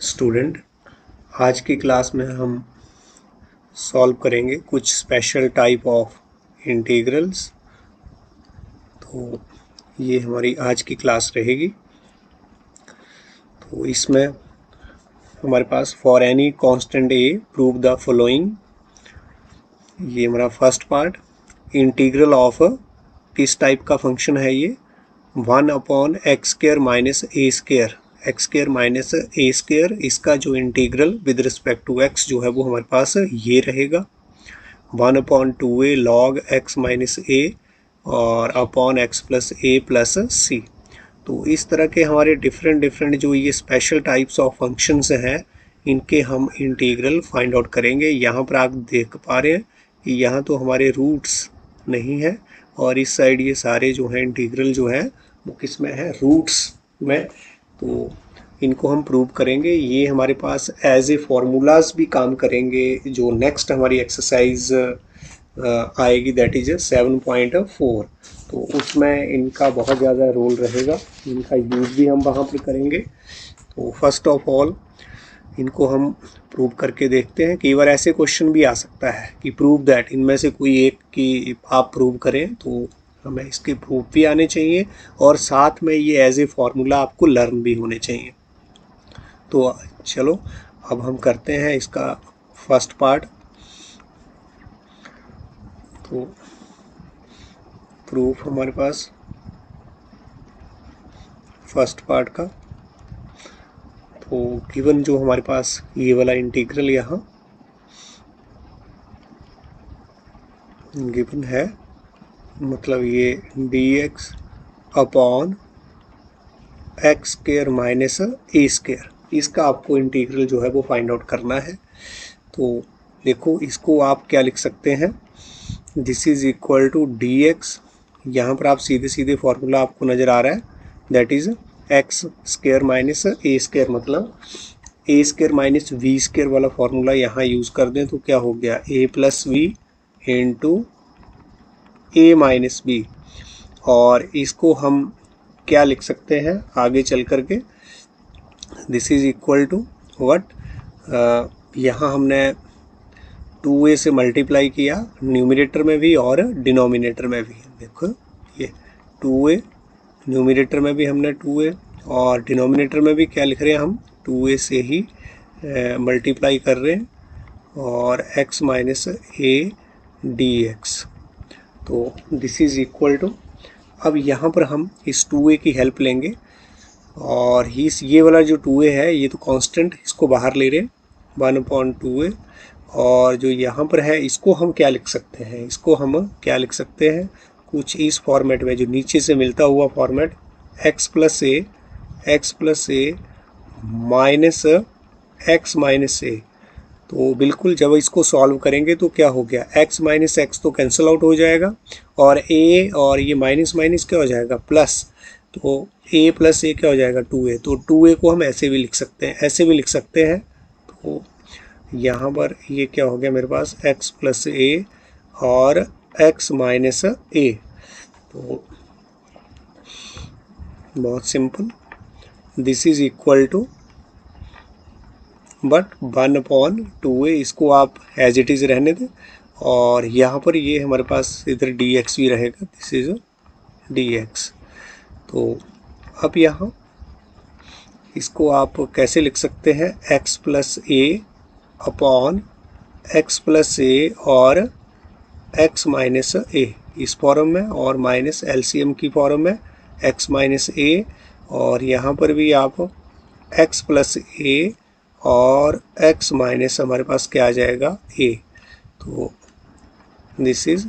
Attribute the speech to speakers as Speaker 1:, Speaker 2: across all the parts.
Speaker 1: Student, आज की class में हम सॉल्व करेंगे कुछ स्पेशल टाइप ऑफ इंटीग्रल्स। तो ये हमारी आज की क्लास रहेगी। तो इसमें हमारे पास for any constant a prove the following, ये हमारा फर्स्ट पार्ट। इंटीग्रल ऑफ किस टाइप का फंक्शन है ये? 1/x² minus a square, x square minus a square, इसका जो integral with respect to x जो है वो हमारे पास ये रहेगा 1/2a log x माइनस ए और अपॉन एक्स प्लस ए प्लस सी। तो इस तरह के हमारे डिफरेंट जो ये स्पेशल टाइप्स ऑफ फंक्शंस हैं, इनके हम इंटीग्रल फाइंड आउट करेंगे। यहाँ पर आप देख पा रहे हैं कि यहाँ तो हमारे रूट्स नहीं है और इस साइड ये सारे जो हैं इंटीग्रल जो है वो किस में है? रूट्स में। तो इनको हम प्रूव करेंगे। ये हमारे पास एज ए फॉर्मूलाज भी काम करेंगे। जो नेक्स्ट हमारी एक्सरसाइज आएगी दैट इज 7.4, तो उसमें इनका बहुत ज़्यादा रोल रहेगा, इनका यूज़ भी हम वहाँ पर करेंगे। तो फर्स्ट ऑफ ऑल इनको हम प्रूव करके देखते हैं। कई बार ऐसे क्वेश्चन भी आ सकता है कि प्रूव दैट, इनमें से कोई एक की आप प्रूव करें, तो हमें इसके प्रूफ भी आने चाहिए और साथ में ये एज ए फॉर्मूला आपको लर्न भी होने चाहिए। तो चलो अब हम करते हैं इसका फर्स्ट पार्ट। तो प्रूफ हमारे पास फर्स्ट पार्ट का, तो गिवन जो हमारे पास ये वाला इंटीग्रल यहाँ गिवन है, मतलब ये dx upon x square minus a square, इसका आपको इंटीग्रल जो है वो फाइंड आउट करना है। तो देखो इसको आप क्या लिख सकते हैं, this is equal to dx, यहाँ पर आप सीधे सीधे फॉर्मूला आपको नज़र आ रहा है, that is x square minus a square, मतलब a square minus b square वाला फॉर्मूला यहाँ यूज़ कर दें तो क्या हो गया? A plus b into a minus b. और इसको हम क्या लिख सकते हैं आगे चल करके? This is equal to what, यहाँ हमने 2a से मल्टीप्लाई किया न्यूमरेटर में भी और डिनोमिनेटर में भी। देखो ये 2a, न्यूमरेटर में भी हमने 2a और डिनोमिनेटर में भी क्या लिख रहे हैं हम? 2a से ही मल्टीप्लाई कर रहे हैं और x माइनस ए dx। तो दिस इज इक्वल टू, अब यहाँ पर हम इस 2a की हेल्प लेंगे और ये वाला जो 2a है ये तो कांस्टेंट, इसको बाहर ले रहे हैं 1/2a, और जो यहाँ पर है इसको हम क्या लिख सकते हैं? इसको हम क्या लिख सकते हैं कुछ इस फॉर्मेट में, जो नीचे से मिलता हुआ format, x plus A minus x minus A. तो बिल्कुल जब इसको सॉल्व करेंगे तो क्या हो गया? x माइनस एक्स तो कैंसिल आउट हो जाएगा और a और ये माइनस माइनस क्या हो जाएगा? प्लस। तो a प्लस ए क्या हो जाएगा? 2a। तो 2a को हम ऐसे भी लिख सकते हैं, ऐसे भी लिख सकते हैं। तो यहाँ पर ये क्या हो गया मेरे पास? x प्लस ए और x माइनस ए। तो बहुत simple, this is equal to but 1/2a, इसको आप एज इट इज़ रहने दें और यहाँ पर ये हमारे पास इधर dx भी रहेगा, दिस इज dx। तो अब यहाँ इसको आप कैसे लिख सकते हैं? x प्लस ए अपॉन एक्स प्लस ए और x माइनस ए, इस फॉर्म में, और माइनस एलसीएम की फॉर्म में x माइनस ए, और यहाँ पर भी आप x प्लस ए और x माइनस हमारे पास क्या आ जाएगा? a। तो दिस इज,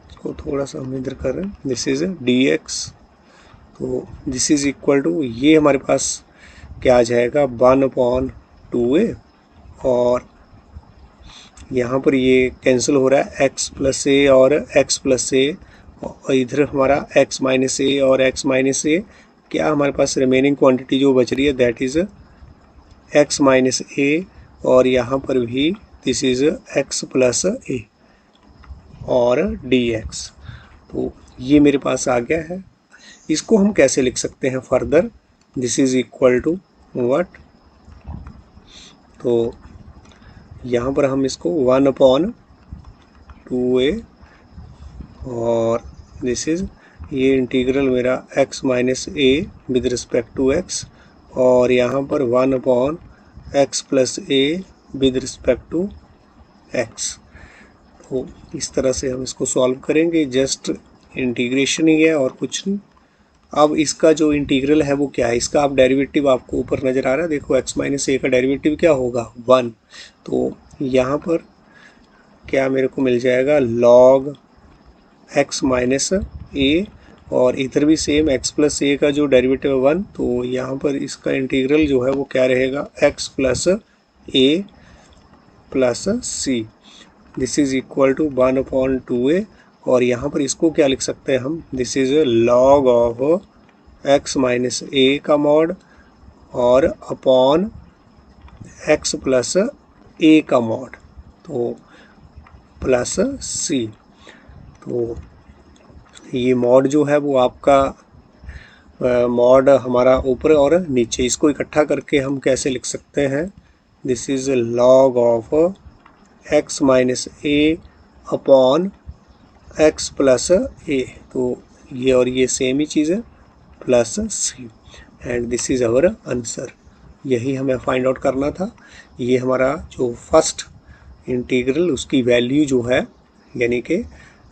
Speaker 1: इसको थोड़ा सा हम इधर कर रहे हैं, दिस इज dx। तो दिस इज इक्वल टू, ये हमारे पास क्या आ जाएगा? 1/2a, और यहाँ पर ये कैंसिल हो रहा है x प्लस ए और x प्लस ए, और इधर हमारा x माइनस ए और x माइनस ए, क्या हमारे पास रिमेनिंग क्वांटिटी जो बच रही है दैट इज़ x माइनस ए, और यहाँ पर भी दिस इज़ x प्लस ए और dx। तो ये मेरे पास आ गया है। इसको हम कैसे लिख सकते हैं further? This is equal to what, तो यहाँ पर हम इसको 1/2a और दिस इज ये इंटीग्रल मेरा x minus a with respect to x और यहाँ पर 1/x plus a with respect to x। तो इस तरह से हम इसको सॉल्व करेंगे, जस्ट इंटीग्रेशन ही है और कुछ नहीं। अब इसका जो इंटीग्रल है वो क्या है, इसका आप डेरिवेटिव आपको ऊपर नज़र आ रहा है, देखो x माइनस a का डेरिवेटिव क्या होगा 1। तो यहाँ पर क्या मेरे को मिल जाएगा log x माइनस a और इधर भी सेम x प्लस a का जो डेरिवेटिव है 1, तो यहाँ पर इसका इंटीग्रल जो है वो क्या रहेगा x plus a plus c, this is equal to 1/2a और यहाँ पर इसको क्या लिख सकते हैं हम, this is log of x minus a का मॉड और अपॉन x प्लस a का मॉड, तो प्लस c। तो ये मॉड जो है वो आपका मॉड हमारा ऊपर और नीचे, इसको इकट्ठा करके हम कैसे लिख सकते हैं, this is log of x minus a upon x plus a, तो ये और ये सेम ही चीज़ है, plus c and this is our answer. यही हमें फाइंड आउट करना था। ये हमारा जो फर्स्ट इंटीग्रल उसकी वैल्यू जो है, यानी कि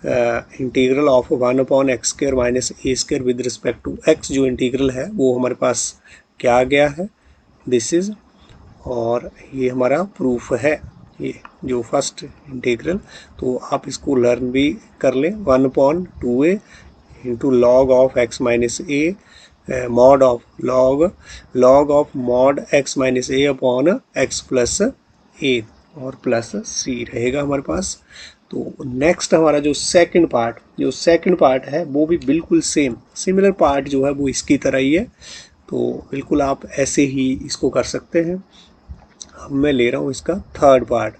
Speaker 1: integral of 1/x² minus a² with respect to x जो इंटीग्रल है वो हमारे पास क्या आ गया है, दिस इज, और ये हमारा प्रूफ है, ये जो फर्स्ट इंटीग्रल। तो आप इसको लर्न भी कर लें, 1/2a into log of x minus a mod of log of mod x minus a upon x plus a और प्लस c रहेगा हमारे पास। तो नेक्स्ट हमारा जो सेकंड पार्ट है वो भी बिल्कुल सिमिलर पार्ट जो है वो इसकी तरह ही है, तो बिल्कुल आप ऐसे ही इसको कर सकते हैं। अब मैं ले रहा हूँ इसका थर्ड पार्ट।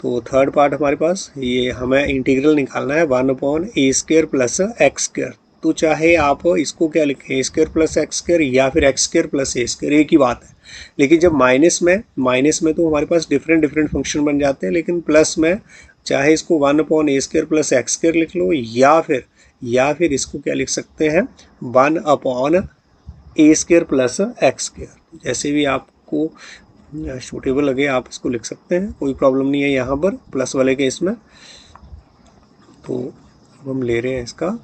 Speaker 1: तो थर्ड पार्ट हमारे पास ये हमें इंटीग्रल निकालना है 1/a² प्लस x²। तो चाहे आप इसको क्या लिखें, a² प्लस x² या फिर x² प्लस a², एक ही बात है। लेकिन जब माइनस में तो हमारे पास डिफरेंट फंक्शन बन जाते हैं, लेकिन प्लस में चाहे इसको 1/a² प्लस x² लिख लो या फिर इसको क्या लिख सकते हैं 1/a² प्लस x², जैसे भी आपको सूटेबल लगे आप इसको लिख सकते हैं, कोई प्रॉब्लम नहीं है यहाँ पर प्लस वाले केस में। तो अब हम ले रहे हैं इसका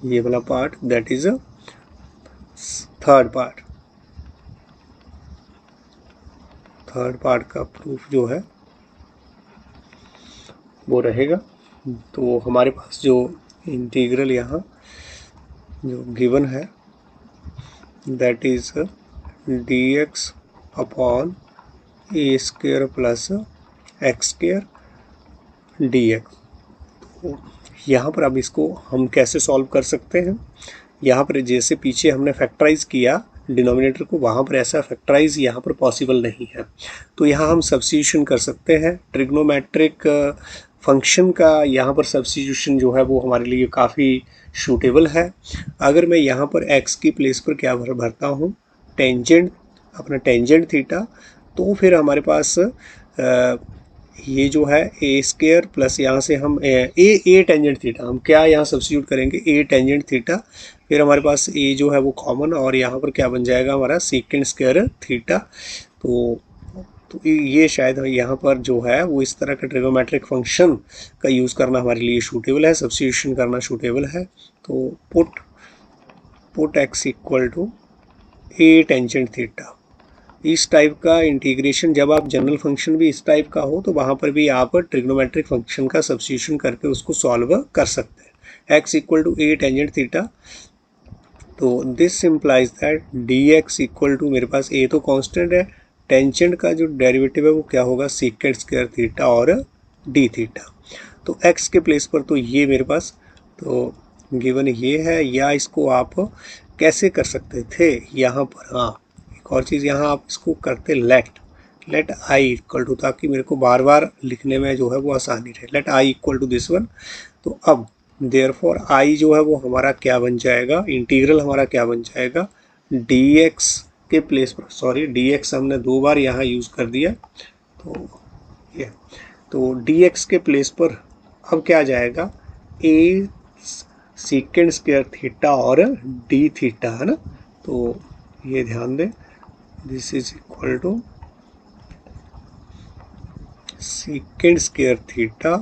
Speaker 1: ये वाला part, that is third part का प्रूफ जो है वो रहेगा। तो हमारे पास जो इंटीग्रल यहाँ जो गिवन है that is dx upon a² plus x² dx। तो यहाँ पर अब इसको हम कैसे सॉल्व कर सकते हैं, यहाँ पर जैसे पीछे हमने फैक्टराइज किया डिनोमिनेटर को, वहाँ पर ऐसा फैक्टराइज यहाँ पर पॉसिबल नहीं है। तो यहाँ हम सब्स्टिट्यूशन कर सकते हैं, ट्रिग्नोमेट्रिक फंक्शन का यहाँ पर सब्स्टिट्यूशन जो है वो हमारे लिए काफ़ी सूटेबल है। अगर मैं यहाँ पर x की प्लेस पर क्या भरता हूँ, अपना टेंजेंट थीटा, तो फिर हमारे पास ये जो है a² प्लस यहाँ से हम a टेंजेंट थीटा, हम क्या यहाँ सब्स्टिट्यूट करेंगे a टेंजेंट थीटा, फिर हमारे पास a जो है वो कॉमन और यहाँ पर क्या बन जाएगा हमारा सेकेंड² थीटा। तो ये शायद यहाँ पर जो है वो इस तरह का ट्रिग्नोमेट्रिक फंक्शन का यूज़ करना हमारे लिए सूटेबल है, सब्स्टिट्यूशन करना सूटेबल है। तो put x equal to a tangent theta, इस टाइप का इंटीग्रेशन, जब आप जनरल फंक्शन भी इस टाइप का हो तो वहाँ पर भी आप ट्रिग्नोमेट्रिक फंक्शन का सब्स्टिट्यूशन करके उसको सॉल्व कर सकते हैं। x equal to a tangent theta, तो this implies that dx equal to, मेरे पास a तो कांस्टेंट है, टेंजेंट का जो डेरिवेटिव है वो क्या होगा सेकेंड² थीटा और d थीटा। तो x के प्लेस पर तो ये मेरे पास तो गिवन ये है, या इसको आप कैसे कर सकते थे यहाँ पर, हाँ एक और चीज़ यहाँ आप इसको करते लेट i इक्वल टू, ताकि मेरे को बार बार लिखने में जो है वो आसानी रहे, let i equal to this one. तो अब देयरफॉर i जो है वो हमारा क्या बन जाएगा, इंटीग्रल हमारा क्या बन जाएगा, dx के प्लेस पर, सॉरी dx हमने 2 बार यहाँ यूज़ कर दिया, तो ये तो dx के प्लेस पर अब क्या आ जाएगा, a सीकेंड स्क्वायर थीटा और d थीटा, है ना। तो ये ध्यान दें, this is equal to secant square theta,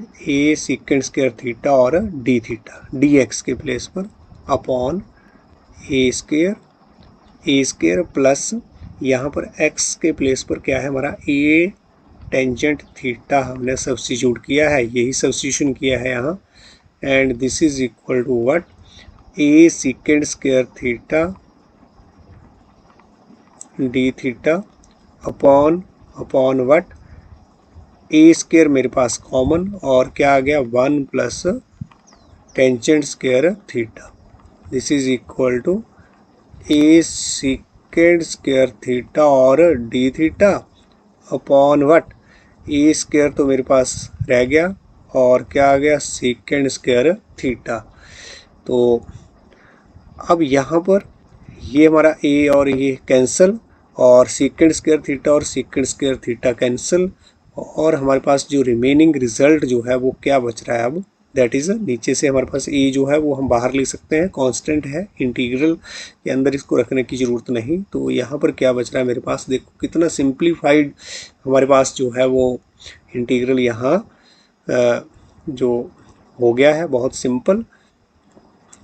Speaker 1: a secant square theta और d थीटा, dx के प्लेस पर अपॉन a स्क्वायर प्लस यहाँ पर x के प्लेस पर क्या है हमारा, a टेंजेंट थीटा हमने सब्स्टिट्यूट किया है, यही सब्स्टिट्यूशन किया है यहाँ, and this is equal to what, a secant square theta d theta upon what, a square मेरे पास कॉमन और क्या आ गया 1 plus tangent square theta, this is equal to a secant square theta और d theta upon what, a square तो मेरे पास रह गया और क्या आ गया सीकेंड स्क्वायर थीटा। तो अब यहाँ पर ये हमारा a और ये कैंसिल और सीकेंड स्क्वायर थीटा और सीकेंड स्क्वायर थीटा कैंसिल, और हमारे पास जो रिमेनिंग रिजल्ट जो है वो क्या बच रहा है अब, दैट इज़ नीचे से हमारे पास a जो है वो हम बाहर ले सकते हैं, कांस्टेंट है, इंटीग्रल के अंदर इसको रखने की ज़रूरत नहीं। तो यहाँ पर क्या बच रहा है मेरे पास, देखो कितना सिंप्लीफाइड हमारे पास जो है वो इंटीग्रल यहाँ जो हो गया है, बहुत सिंपल।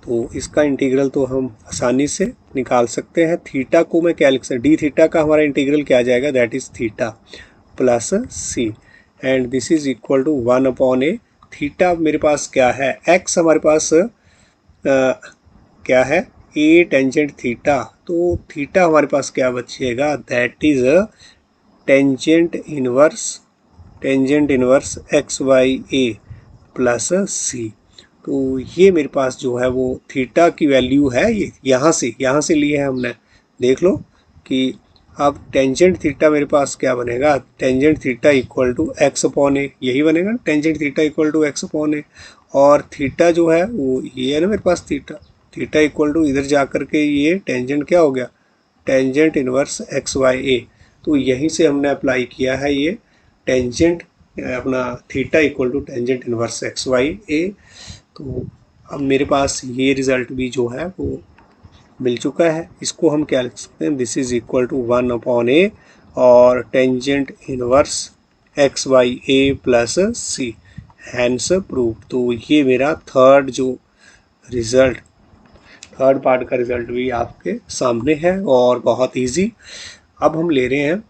Speaker 1: तो इसका इंटीग्रल तो हम आसानी से निकाल सकते हैं। थीटा को मैं क्या लिख सकता, डी थीटा का हमारा इंटीग्रल क्या आ जाएगा, that is theta plus C, and this is equal to 1 upon a. Theta मेरे पास क्या है, एक्स हमारे पास क्या है, ए टेंजेंट थीटा, तो थीटा हमारे पास क्या बचेगा, that is tangent inverse x by a plus सी। तो ये मेरे पास जो है वो थीटा की वैल्यू है, ये यहाँ से लिए है हमने, देख लो कि अब टेंजेंट थीटा मेरे पास क्या बनेगा, tangent theta equal to x upon a, यही बनेगा tangent theta equal to x upon a, और थीटा जो है वो ये है ना मेरे पास, थीटा इक्वल टू इधर जा कर के ये टेंजेंट क्या हो गया, tangent inverse x by a. तो यहीं से हमने अप्लाई किया है ये टेंजेंट अपना theta equal to tangent inverse x by a. तो अब मेरे पास ये रिज़ल्ट भी जो है वो मिल चुका है, इसको हम क्या लिख सकते हैं, this is equal to 1 upon a और tangent inverse x by a plus C, hence proof. तो ये मेरा थर्ड पार्ट का रिजल्ट भी आपके सामने है और बहुत इजी। अब हम ले रहे हैं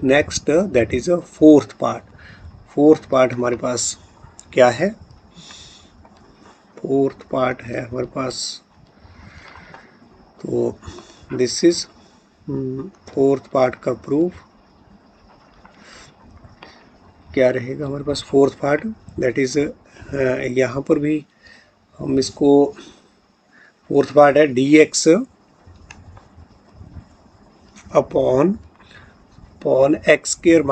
Speaker 1: next, that is fourth part हमारे पास क्या है, फोर्थ पार्ट है हमारे पास, तो दिस इज फोर्थ पार्ट का प्रूफ क्या रहेगा हमारे पास, फोर्थ पार्ट दैट इज यहाँ पर भी हम इसको, फोर्थ पार्ट है dx upon x square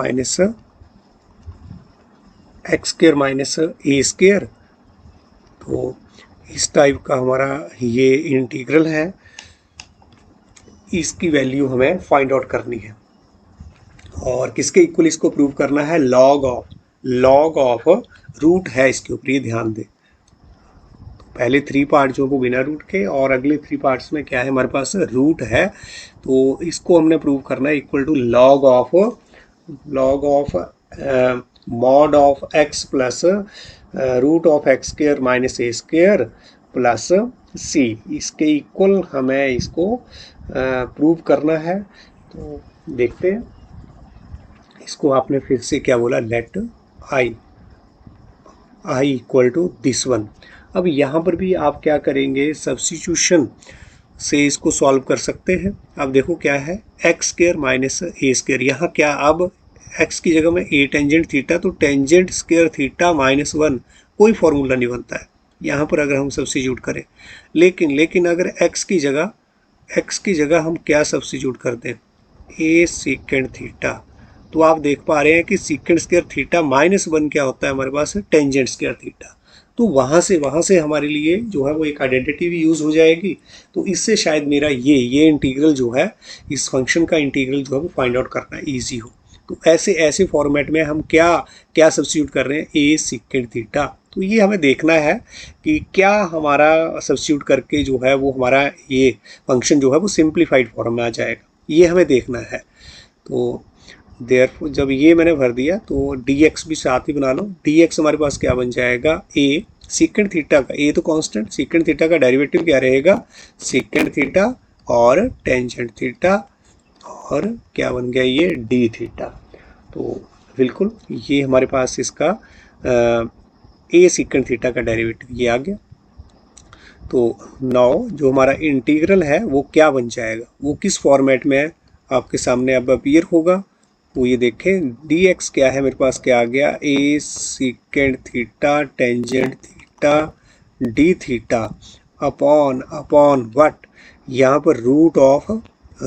Speaker 1: minus ए स्क्वायर। तो इस टाइप का हमारा ये इंटीग्रल है, इसकी वैल्यू हमें फाइंड आउट करनी है और किसके इक्वल इसको प्रूव करना है, लॉग ऑफ रूट है इसके ऊपर, ये ध्यान दें। तो पहले 3 पार्ट जो वो बिना रूट के और अगले 3 पार्ट्स में क्या है हमारे पास रूट है, तो इसको हमने प्रूव करना है equal to log of mod of x plus root of x square minus A square plus C, इसके इक्वल हमें इसको प्रूव करना है। तो देखते हैं, इसको आपने फिर से क्या बोला, let I equal to this one. अब यहाँ पर भी आप क्या करेंगे, सब्स्टिट्यूशन से इसको सॉल्व कर सकते हैं। अब देखो क्या है, एक्स स्क्वायर माइनस ए स्क्वायर, यहाँ क्या, अब एक्स की जगह में ए टेंजेंट थीटा, तो टेंजेंट स्क्वायर थीटा माइनस 1 कोई फॉर्मूला नहीं बनता है यहाँ पर अगर हम सब्स्टिट्यूट करें। लेकिन अगर एक्स की जगह हम क्या सब्स्टिट्यूट कर दें, ए सीकेंड थीटा, तो आप देख पा रहे हैं कि सीकेंड स्क्वायर थीटा माइनस 1 क्या होता है हमारे पास, टेंजेंट स्क्वायर थीटा। तो वहाँ से हमारे लिए जो है वो एक आइडेंटिटी भी यूज़ हो जाएगी। तो इससे शायद मेरा ये इंटीग्रल जो है, इस फंक्शन का इंटीग्रल जो है वो फाइंड आउट करना ईजी हो। तो ऐसे फॉर्मेट में हम क्या सब्स्टिट्यूट कर रहे हैं, ए सीकेंट थीटा। तो ये हमें देखना है कि क्या हमारा सब्स्टिट्यूट करके जो है वो हमारा ये फंक्शन जो है वो सिंप्लीफाइड फॉर्म में आ जाएगा, ये हमें देखना है। तो देयरफॉर जब ये मैंने भर दिया तो dx भी साथ ही बना लो। dx हमारे पास क्या बन जाएगा, a सीकेंट थीटा का, a तो कांस्टेंट, सीकेंट थीटा का डेरिवेटिव क्या रहेगा, सीकेंट थीटा और टेंजेंट थीटा, और क्या बन गया ये d थीटा। तो बिल्कुल ये हमारे पास इसका a सीकेंट थीटा का डेरिवेटिव ये आ गया। तो नाउ जो हमारा इंटीग्रल है वो क्या बन जाएगा, वो किस फॉर्मेट में है आपके सामने अब अपीयर होगा। वो ये देखें, dx क्या है मेरे पास, क्या आ गया, a secant theta tangent theta d theta upon what, यहाँ पर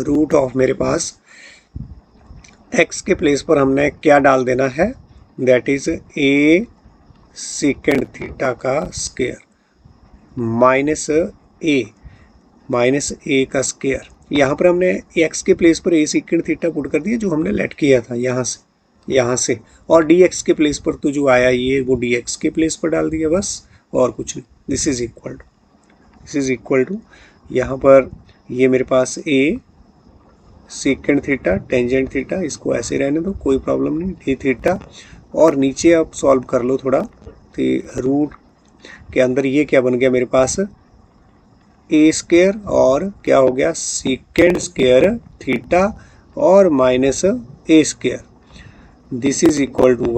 Speaker 1: रूट ऑफ मेरे पास x के प्लेस पर हमने क्या डाल देना है, that is a secant theta का स्क्वायर माइनस ए का स्क्वायर। यहाँ पर हमने x के प्लेस पर a सीकेंट थीटा पुट कर दिया जो हमने लेट किया था यहाँ से, और dx के प्लेस पर तो जो आया ये वो dx के प्लेस पर डाल दिया बस, और कुछ नहीं। दिस इज इक्वल टू यहाँ पर ये मेरे पास a secant theta tangent theta, इसको ऐसे रहने दो, कोई प्रॉब्लम नहीं, d थीटा, और नीचे आप सॉल्व कर लो थोड़ा, तो रूट के अंदर ये क्या बन गया मेरे पास, ए स्क्वायर और क्या हो गया सीकेंड स्क्वायर थीटा और minus A square. This is equal to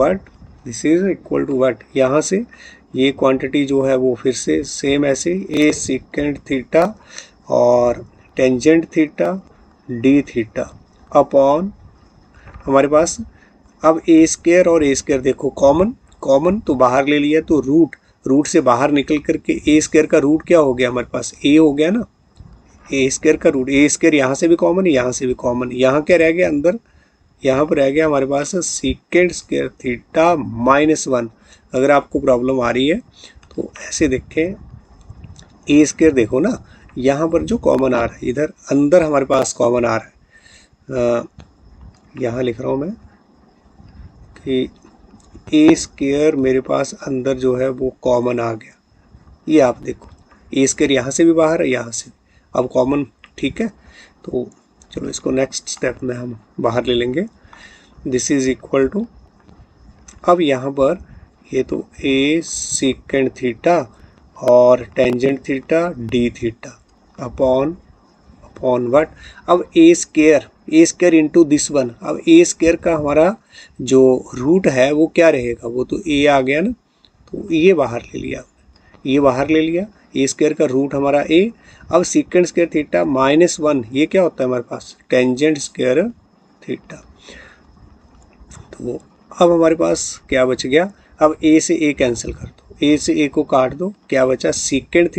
Speaker 1: what, यहाँ से ये क्वांटिटी जो है वो फिर से सेम ऐसे ए सीकेंड थीटा और tangent theta d theta upon हमारे पास अब ए स्क्वायर और ए स्क्वायर देखो कॉमन तो बाहर ले लिया, तो रूट से बाहर निकल करके ए स्क्वायर का रूट क्या हो गया हमारे पास, ए हो गया ना, ए स्क्वायर का रूट, ए स्क्वायर यहाँ से भी कॉमन है यहाँ से भी कॉमन, यहाँ क्या रह गया अंदर, यहाँ पर रह गया हमारे पास सीकेंड स्क्वायर थीटा -1। अगर आपको प्रॉब्लम आ रही है तो ऐसे देखें, ए स्क्वायर देखो ना, यहाँ पर जो कॉमन आ रहा है इधर अंदर हमारे पास कॉमन आ रहा है, यहाँ लिख रहा हूँ मैं कि ए स्क्वायर मेरे पास अंदर जो है वो कॉमन आ गया, ये आप देखो ए स्क्वायर यहाँ से भी बाहर है यहाँ से अब कॉमन, ठीक है। तो चलो इसको नेक्स्ट स्टेप में हम बाहर ले लेंगे। दिस इज इक्वल टू, अब यहाँ पर ये तो ए सीकेंड थीटा और tangent theta d theta upon what, अब ए स्क्वायर इंटू दिस वन, अब ए स्क्वायर का हमारा जो रूट है वो क्या रहेगा, वो तो ए आ गया ना, तो ये बाहर ले लिया, ए स्क्वायर का रूट हमारा ए। अब सीकेंड स्क्वायर थीटा -1, ये क्या होता है हमारे पास, टेंजेंट स्क्वायर थीटा। तो अब हमारे पास क्या बच गया, अब ए से ए कैंसिल कर दो, ए से ए को काट दो, क्या बचा सीकेंड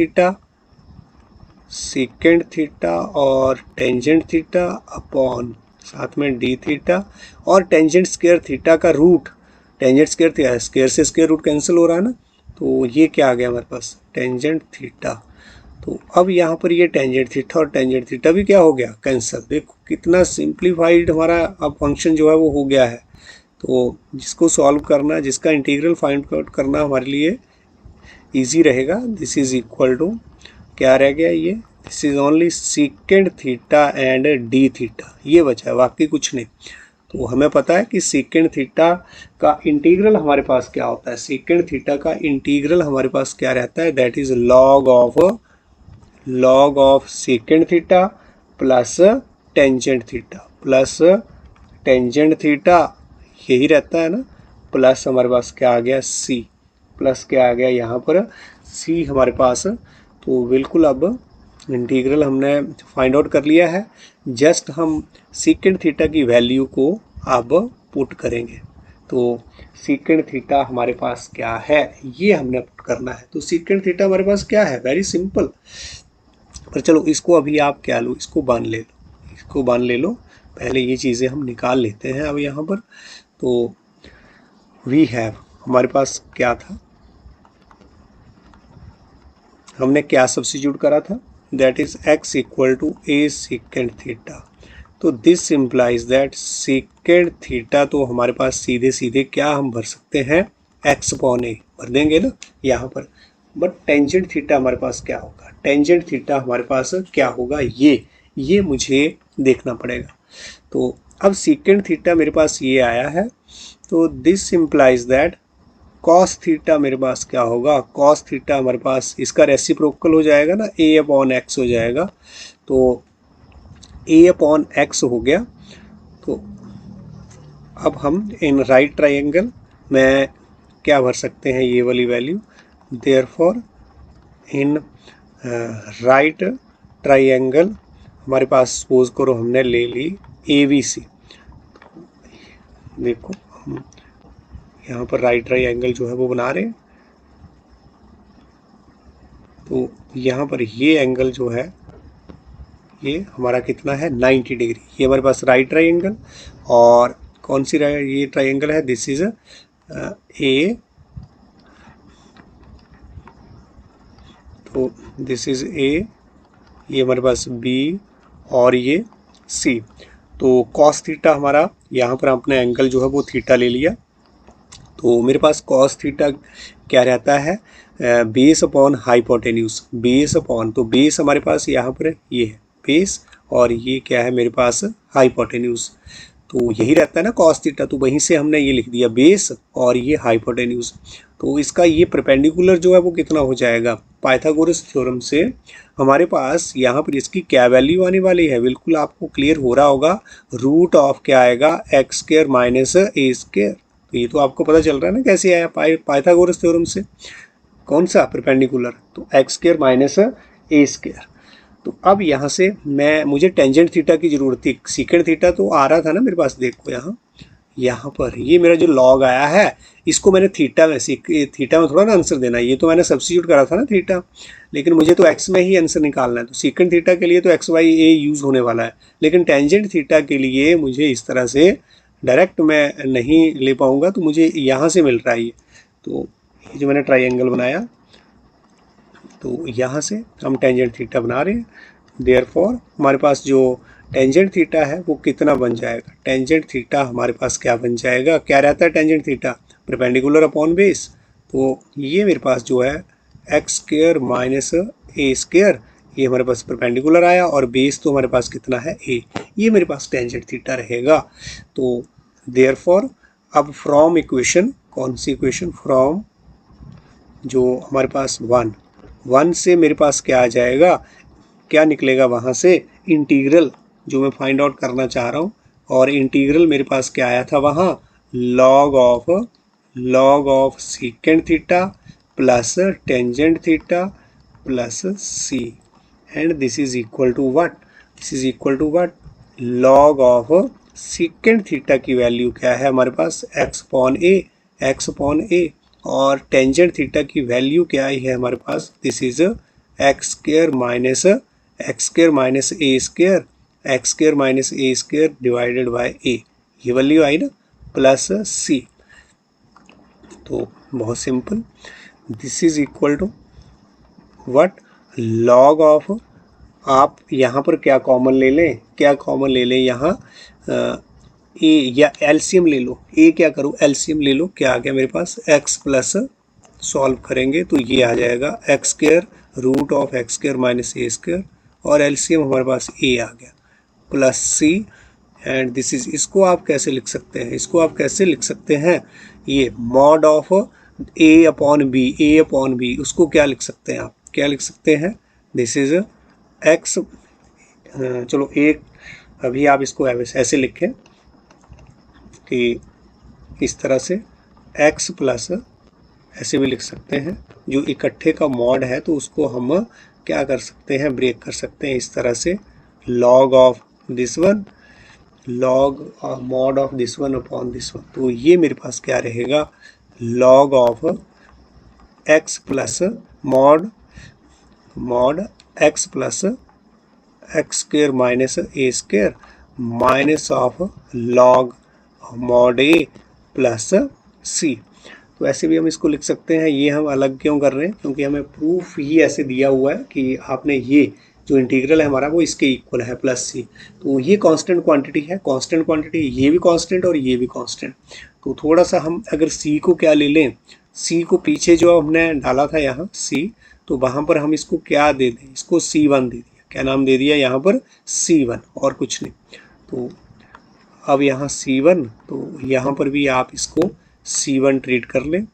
Speaker 1: थीटा और टेंजेंट थीटा अपॉन साथ में डी थीटा, और टेंजेंट स्क्वायर थीटा का root, tangent square theta square से स्क्वायर रूट कैंसिल हो रहा है ना, तो ये क्या आ गया हमारे पास टेंजेंट थीटा। तो अब यहाँ पर ये टेंजेंट थीटा और टेंजेंट थीटा भी क्या हो गया कैंसिल, देखो कितना सिंप्लीफाइड हमारा अब फंक्शन जो है वो हो गया है। तो जिसको सॉल्व करना, जिसका इंटीग्रल फाइंड आउट करना हमारे लिए इजी रहेगा। दिस इज इक्वल टू क्या रह गया ये, this is only secant theta and D theta, ये बचा है बाकी कुछ नहीं। तो हमें पता है कि सीकेंड थीटा का इंटीग्रल हमारे पास क्या होता है, सीकेंड थीटा का इंटीग्रल हमारे पास क्या रहता है, that is log of secant theta plus tangent theta यही रहता है ना, प्लस हमारे पास क्या आ गया सी, प्लस क्या आ गया यहाँ पर सी हमारे पास। तो बिल्कुल अब इंटीग्रल हमने फाइंड आउट कर लिया है, जस्ट हम सीकेंड थीटा की वैल्यू को अब पुट करेंगे। तो सीकेंड थीटा हमारे पास क्या है ये हमने पुट करना है। तो सीकेंड थीटा हमारे पास क्या है, वेरी सिंपल। पर चलो इसको अभी आप क्या लो, इसको बांध ले लो, पहले ये चीज़ें हम निकाल लेते हैं। अब यहाँ पर तो वी हैव हमारे पास क्या था, हमने क्या सब्स्टिट्यूट करा था, that is x equal to a secant theta. तो this implies that secant theta तो हमारे पास सीधे सीधे क्या हम भर सकते हैं, x अपॉन a भर देंगे ना यहाँ पर। बट टेंजेंट थीटा हमारे पास क्या होगा, टेंजेंट थीटा हमारे पास क्या होगा, ये मुझे देखना पड़ेगा। तो अब सेकेंड थीटा मेरे पास ये आया है, तो this implies that cos theta मेरे पास क्या होगा, कॉस थीटा हमारे पास इसका रेसिप्रोकल हो जाएगा ना, a अपॉन x हो जाएगा। तो a अपॉन x हो गया। तो अब हम इन राइट ट्राइंगल में क्या भर सकते हैं, ये वाली value. Therefore in right triangle हमारे पास सपोज करो हमने ले ली ABC। देखो हम यहाँ पर राइट ट्राइंगल जो है वो बना रहे हैं। तो यहाँ पर ये एंगल जो है ये हमारा कितना है, 90 डिग्री। ये हमारे पास राइट ट्राइंगल, और कौन सी ये ट्राइंगल है, दिस इज ए, तो दिस इज ए, ये हमारे पास B और ये C। तो कॉस थीटा हमारा यहाँ पर अपने एंगल जो है वो थीटा ले लिया। तो मेरे पास कॉस थीटा क्या रहता है, base upon hypotenuse, base upon, तो बेस हमारे पास यहाँ पर ये है बेस, और ये क्या है मेरे पास हाइपोटेन्यूज। तो यही रहता है ना कॉस थीटा, तो वहीं से हमने ये लिख दिया बेस और ये हाइपोटेन्यूज। तो इसका ये परपेंडिकुलर जो है वो कितना हो जाएगा, पाइथागोरस थ्योरम से हमारे पास यहाँ पर इसकी क्या वैल्यू आने वाली है, बिल्कुल आपको क्लियर हो रहा होगा, रूट ऑफ क्या आएगा, एक्स स्क्वायर माइनस ए स्क्वायर। तो ये तो आपको पता चल रहा है ना कैसे आया, पाइथागोरस थ्योरम से। कौन सा परपेंडिकुलर, तो एक्स स्क्वायर माइनस ए स्क्वायर। तो अब यहाँ से मुझे टेंजेंट थीटा की जरूरत थी, सीकेंड थीटा तो आ रहा था ना मेरे पास। देखो यहाँ पर ये मेरा जो लॉग आया है, इसको मैंने थीटा में थीटा में थोड़ा ना आंसर देना है, ये तो मैंने सब्स्टिट्यूट करा था ना थीटा, लेकिन मुझे तो एक्स में ही आंसर निकालना है। तो सीकेंड थीटा के लिए तो एक्स वाई ए यूज़ होने वाला है, लेकिन टेंजेंट थीटा के लिए मुझे इस तरह से डायरेक्ट मैं नहीं ले पाऊँगा, तो मुझे यहाँ से मिल रहा है ये। तो ये जो मैंने ट्राइंगल बनाया, तो यहाँ से हम टेंजेंट थीटा बना रहे हैं। देयरफॉर हमारे पास जो टेंजेंट थीटा है वो कितना बन जाएगा, टेंजेंट थीटा हमारे पास क्या बन जाएगा, क्या रहता है tangent theta, perpendicular upon base. तो ये मेरे पास जो है एक्स स्क्वायर माइनस ए स्क्वायर, ये हमारे पास परपेंडिकुलर आया, और बेस तो हमारे पास कितना है ए, ये मेरे पास टेंजेंट थीटा रहेगा। तो देयरफॉर अब फ्रॉम इक्वेशन, कौन सी इक्वेशन, फ्रॉम जो हमारे पास वन से मेरे पास क्या आ जाएगा, क्या निकलेगा वहाँ से, इंटीग्रल जो मैं फाइंड आउट करना चाह रहा हूँ। और इंटीग्रल मेरे पास क्या आया था वहाँ, log of secant theta plus tangent theta plus C, and this is equal to what, this is equal to what, log of secant theta की वैल्यू क्या है हमारे पास, एक्स अपॉन ए, और टेंजेंट थीटा की वैल्यू क्या आई है हमारे पास, this is x square minus A square, x square minus A square divided by a, ये वैल्यू आई ना, प्लस सी। तो बहुत simple, this is equal to what, log of, आप यहाँ पर क्या कॉमन ले लें, यहाँ ए या एलसीएम ले लो, ए क्या करो एलसीएम ले लो, क्या आ गया मेरे पास, एक्स प्लस, सॉल्व करेंगे तो ये आ जाएगा x square root of x square minus A square, और एलसीएम हमारे पास ए आ गया, plus C, and this is, इसको आप कैसे लिख सकते हैं, ये mod of a upon b, उसको क्या लिख सकते हैं आप, दिस इज एक्स, चलो एक अभी आप इसको ऐसे लिखें कि इस तरह से x प्लस, ऐसे भी लिख सकते हैं, जो इकट्ठे का मॉड है तो उसको हम क्या कर सकते हैं, ब्रेक कर सकते हैं इस तरह से, log of this one, mod of this one upon this one. तो ये मेरे पास क्या रहेगा, log of x plus mod x plus x square minus A square minus of log mod a plus सी। तो ऐसे भी हम इसको लिख सकते हैं। ये हम अलग क्यों कर रहे हैं, क्योंकि हमें प्रूफ ही ऐसे दिया हुआ है कि आपने ये जो इंटीग्रल है हमारा वो इसके इक्वल है प्लस सी। तो ये कांस्टेंट क्वांटिटी है, कांस्टेंट क्वांटिटी, ये भी कांस्टेंट और ये भी कांस्टेंट। तो थोड़ा सा हम अगर सी को क्या ले लें, सी को पीछे जो हमने डाला था यहाँ सी, तो वहाँ पर हम इसको क्या दे दें, इसको C1 दे दिया। क्या नाम दे दिया यहाँ पर, C1, और कुछ नहीं। तो अब यहाँ C1, तो यहाँ पर भी आप इसको C1 ट्रीट कर लें।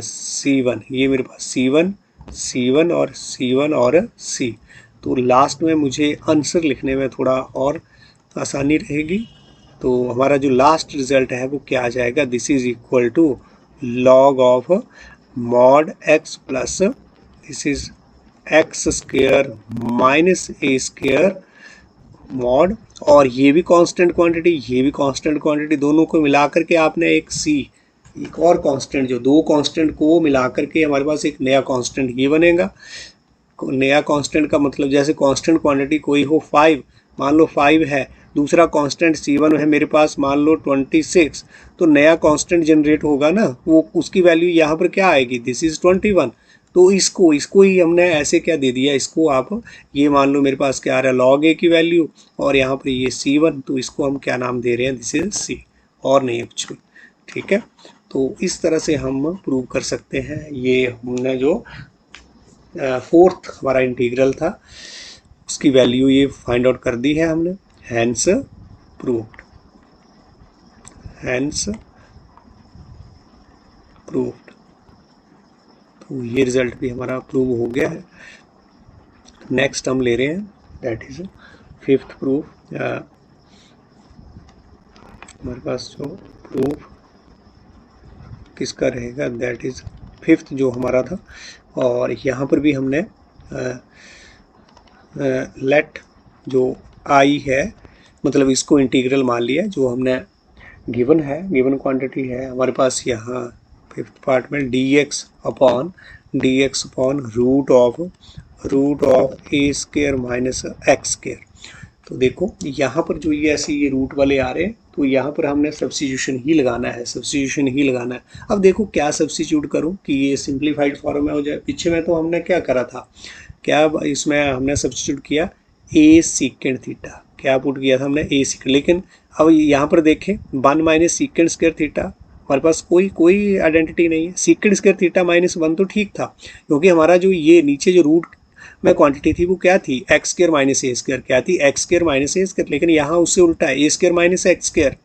Speaker 1: C1, ये मेरे पास C1, C1 और C1 और C। तो लास्ट में मुझे आंसर लिखने में थोड़ा और आसानी रहेगी। तो हमारा जो लास्ट रिजल्ट है वो क्या आ जाएगा, this is equal to log of mod x plus this is x square minus A square mod, और ये भी कांस्टेंट क्वांटिटी, ये भी कांस्टेंट क्वांटिटी, दोनों को मिला करके आपने एक सी, एक और कांस्टेंट, जो दो कांस्टेंट को मिला करके हमारे पास एक नया कांस्टेंट ये बनेगा। नया कांस्टेंट का मतलब जैसे कांस्टेंट क्वांटिटी कोई हो 5, मान लो 5 है, दूसरा कांस्टेंट C1 है मेरे पास मान लो 26, तो नया कांस्टेंट जनरेट होगा ना, वो उसकी वैल्यू यहाँ पर क्या आएगी, दिस इज 21। तो इसको ही हमने ऐसे क्या दे दिया, इसको आप ये मान लो मेरे पास क्या आ रहा है log a की वैल्यू, और यहाँ पर ये C1, तो इसको हम क्या नाम दे रहे हैं, दिस इज C, और नहीं कुछ भी। ठीक है, तो इस तरह से हम प्रूव कर सकते हैं। ये हमने जो फोर्थ हमारा इंटीग्रल था उसकी वैल्यू ये फाइंड आउट कर दी है हमने, हैंस प्रूव्ड, हैंस प्रूव्ड। तो ये रिजल्ट भी हमारा प्रूव हो गया है। नेक्स्ट हम ले रहे हैं, दैट इज फिफ्थ प्रूफ। हमारे पास जो प्रूफ किसका रहेगा, दैट इज फिफ्थ जो हमारा था, और यहाँ पर भी हमने लेट जो आई है, मतलब इसको इंटीग्रल मान लिया, जो हमने गिवन है, गिवन क्वांटिटी है हमारे पास यहाँ फिफ्थ पार्ट में dx upon root of a square minus x square. तो देखो यहाँ पर जो ये ऐसे ये रूट वाले आ रहे हैं, तो यहाँ पर हमने सब्स्टिट्यूशन ही लगाना है, सब्स्टिट्यूशन ही लगाना है। अब देखो क्या सब्स्टिट्यूट करूँ कि ये सिंप्लीफाइड फॉर्म में हो जाए। पीछे में तो हमने क्या करा था, क्या इसमें हमने सब्स्टिट्यूट किया ए सीकेंड थीटा, क्या पुट किया था हमने ए सीकेंड, लेकिन अब यहाँ पर देखें 1 माइनस सीकेंड स्क्वायर थीटा, हमारे पास कोई आइडेंटिटी नहीं है। सीकेंड स्क्वायर थीटा माइनस 1 तो ठीक था, क्योंकि हमारा जो ये नीचे जो रूट में क्वांटिटी थी वो क्या थी, एक्स स्क्वायर माइनस ए स्क्वायर, क्या थी, एक्स स्क्वायर माइनस ए स्क्वायर, लेकिन यहाँ उससे उल्टा है, a square minus x square.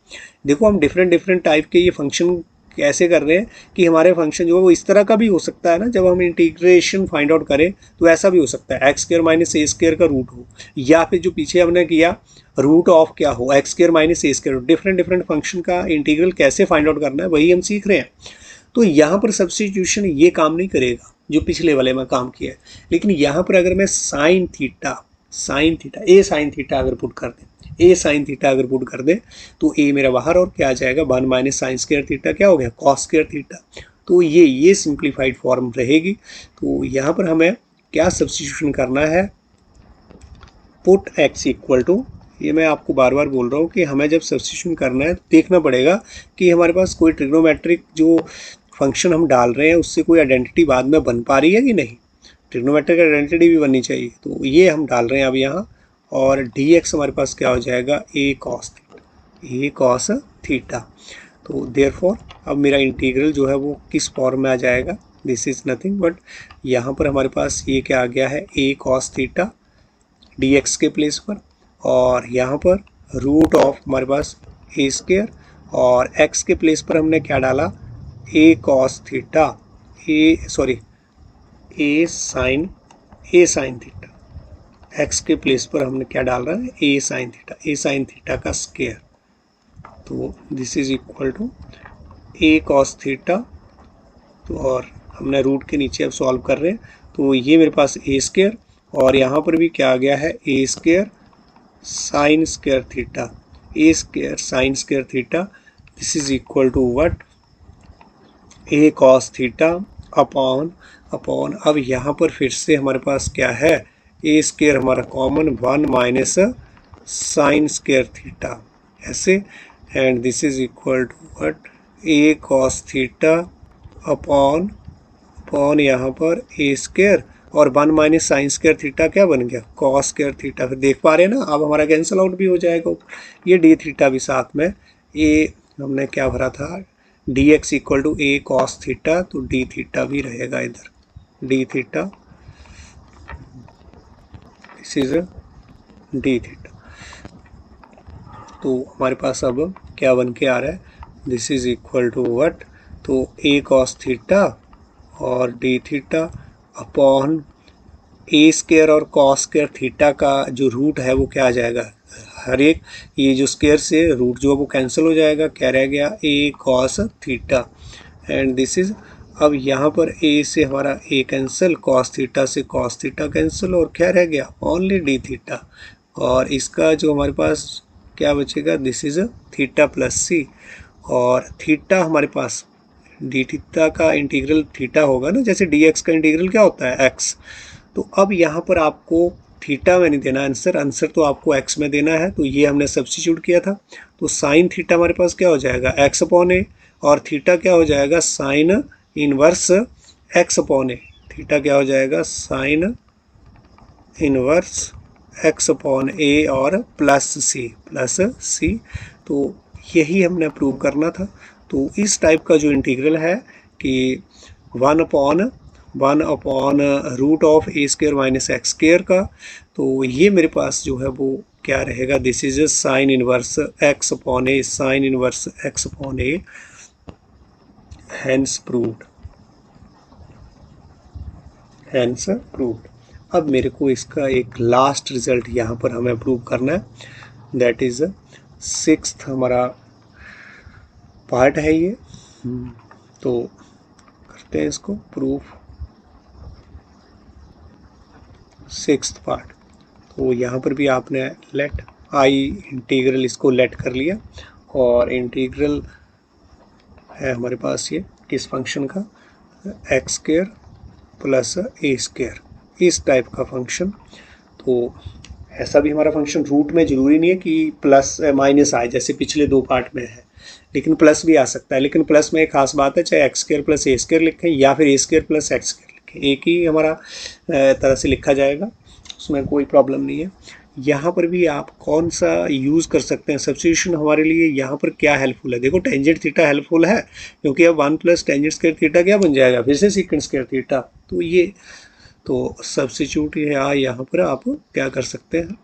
Speaker 1: देखो हम डिफरेंट टाइप के ये फंक्शन कैसे कर रहे हैं कि हमारे फंक्शन जो है वो इस तरह का भी हो सकता है ना, जब हम इंटीग्रेशन फाइंड आउट करें तो ऐसा भी हो सकता है एक्स स्क्वायर माइनस ए स्क्वायर का रूट हो, या फिर जो पीछे हमने किया रूट ऑफ क्या हो, एक्स स्क्वायर माइनस ए स्क्वायर। डिफरेंट फंक्शन का इंटीग्रल कैसे फाइंड आउट करना है वही हम सीख रहे हैं। तो यहाँ पर सब्स्टिट्यूशन ये काम नहीं करेगा जो पिछले वाले में काम किया है, लेकिन यहाँ पर अगर मैं sine theta a sine theta अगर पुट कर दें, ए साइन थीटा अगर पुट कर दें, तो ए मेरा बाहर और क्या आ जाएगा, 1 माइनस साइन स्क्वायर थीटा क्या हो गया, कॉस स्क्वायर थीटा। तो ये सिंप्लीफाइड फॉर्म रहेगी। तो यहाँ पर हमें क्या सब्स्टिट्यूशन करना है, पुट एक्स इक्वल टू, ये मैं आपको बार बार बोल रहा हूँ कि हमें जब सब्स्टिट्यूशन करना है देखना पड़ेगा कि हमारे पास कोई ट्रिग्नोमेट्रिक जो फंक्शन हम डाल रहे हैं उससे कोई आइडेंटिटी बाद में बन पा रही है कि नहीं, ट्रिग्नोमेट्रिक आइडेंटिटी भी बननी चाहिए। तो ये हम डाल रहे हैं अब यहाँ, और dx हमारे पास क्या हो जाएगा, ए कॉस थीटा। तो देयरफॉर अब मेरा इंटीग्रल जो है वो किस फॉर्म में आ जाएगा, दिस इज नथिंग बट यहाँ पर हमारे पास ये क्या आ गया है, ए कॉस थीटा dx के प्लेस पर, और यहाँ पर रूट ऑफ हमारे पास ए स्क्वायर, और x के प्लेस पर हमने क्या डाला, a cos theta, a sine theta. x के प्लेस पर हमने क्या डाल रहा है, ए साइन थीटा का स्क्वायर। तो this is equal to a cos theta, तो और हमने रूट के नीचे अब सॉल्व कर रहे हैं, तो ये मेरे पास ए स्क्वायर, और यहाँ पर भी क्या आ गया है, a square sine square theta, a square sine square theta, this is equal to what, a cos theta upon अब यहाँ पर फिर से हमारे पास क्या है, ए स्क्वायर हमारा common, 1 minus sine square theta, ऐसे, and this is equal to what, a cos theta upon यहाँ पर ए स्क्वायर और 1 माइनस साइन स्क्वायर थीटा क्या बन गया, कॉस स्क्वायर थीटा। फिर देख पा रहे हैं ना, अब हमारा कैंसिल आउट भी हो जाएगा। ये डी थीटा भी साथ में, ए हमने क्या भरा था, d x equal to a cos theta, तो डी थीटा भी रहेगा इधर, d theta, this is d theta. तो हमारे पास अब क्या बन के आ रहा है, this is equal to what, तो ए कॉस थीटा और d theta upon a square और कॉस स्क्वायर थीटा का जो रूट है वो क्या आ जाएगा, हर एक ये जो स्क्वायर से रूट जो है वो कैंसिल हो जाएगा, क्या रह गया, a cos theta and this is, अब यहाँ पर ए से हमारा ए कैंसिल, कॉस थीटा से कॉस थीटा कैंसिल, और क्या रह गया, ओनली डी थीटा। और इसका जो हमारे पास क्या बचेगा, दिस इज थीटा प्लस सी, और थीटा हमारे पास डी थीटा का इंटीग्रल थीटा होगा ना, जैसे डी एक्स का इंटीग्रल क्या होता है, एक्स। तो अब यहाँ पर आपको थीटा में नहीं देना आंसर, आंसर तो आपको एक्स में देना है, तो ये हमने सब्स्टिट्यूट किया था। तो साइन थीटा हमारे पास क्या हो जाएगा, एक्स अपॉन ए, और थीटा क्या हो जाएगा, sign inverse x upon a, theta क्या हो जाएगा, sign inverse x upon a और प्लस सी। तो यही हमने प्रूव करना था। तो इस टाइप का जो इंटीग्रल है कि 1 upon root of a square minus x square का, तो ये मेरे पास जो है वो क्या रहेगा, this is sine inverse x upon a, sine inverse x upon a, hence proved, hence proved. अब मेरे को इसका एक लास्ट रिजल्ट यहाँ पर हमें प्रूव करना है, दैट इज 6th हमारा पार्ट है ये। तो करते हैं इसको प्रूफ, 6th पार्ट। तो यहाँ पर भी आपने लेट आई इंटीग्रल इसको लेट कर लिया, और इंटीग्रल है हमारे पास ये किस फंक्शन का, x square plus a square, इस टाइप का फंक्शन। तो ऐसा भी हमारा फंक्शन रूट में ज़रूरी नहीं है कि प्लस माइनस आए जैसे पिछले 2 पार्ट में है, लेकिन प्लस भी आ सकता है। लेकिन प्लस में एक खास बात है, चाहे x square plus a square लिखें या फिर ए स्क्वायर प्लस एक्स स्क्वायर लिखें, एक ही हमारा तरह से लिखा जाएगा, उसमें कोई प्रॉब्लम नहीं है। यहाँ पर भी आप कौन सा यूज़ कर सकते हैं सब्स्टिट्यूशन, हमारे लिए यहाँ पर क्या हेल्पफुल है, देखो टेंजेंट थीटा हेल्पफुल है, क्योंकि अब 1 प्लस टेंजेंट स्क्वायर थीटा क्या बन जाएगा, फिर से सीकेंट स्क्वायर थीटा। तो ये तो सब्स्टिट्यूट यहाँ पर आप क्या कर सकते हैं,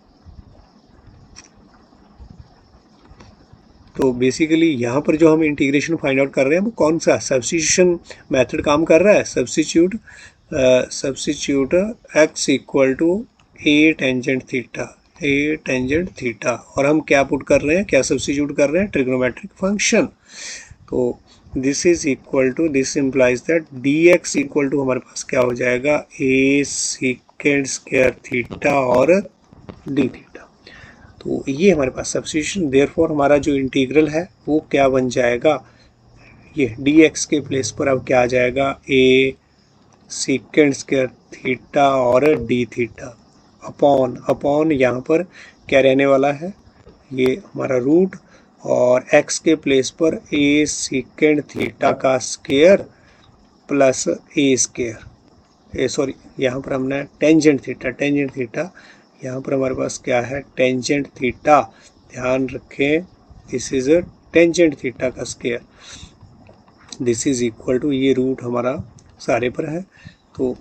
Speaker 1: तो बेसिकली यहाँ पर जो हम इंटीग्रेशन फाइंड आउट कर रहे हैं वो कौन सा सब्स्टिट्यूशन मेथड काम कर रहा है, substitute x equal to a tangent theta, और हम क्या पुट कर रहे हैं, क्या सब्स्टिट्यूट कर रहे हैं, ट्रिग्नोमेट्रिक फंक्शन। तो this is equal to, this implies that d x equal to हमारे पास क्या हो जाएगा, ए सीकेंड स्क्वायर थीटा और डी थीटा। तो ये हमारे पास सब्स्टिट्यूशन, देयरफॉर हमारा जो इंटीग्रल है वो क्या बन जाएगा, ये डी एक्स के प्लेस पर अब क्या आ जाएगा, ए सीकेंड स्क्वायर थीटा और डी थीटा अपॉन यहाँ पर क्या रहने वाला है, ये हमारा रूट, और x के प्लेस पर ए सीकेंड थीटा का square plus a square, sorry यहाँ पर हमने टेंजेंट थीटा, यहाँ पर हमारे पास क्या है, टेंजेंट थीटा, ध्यान रखें दिस इज टेंजेंट थीटा का square, this is equal to, ये रूट हमारा सारे पर है, तो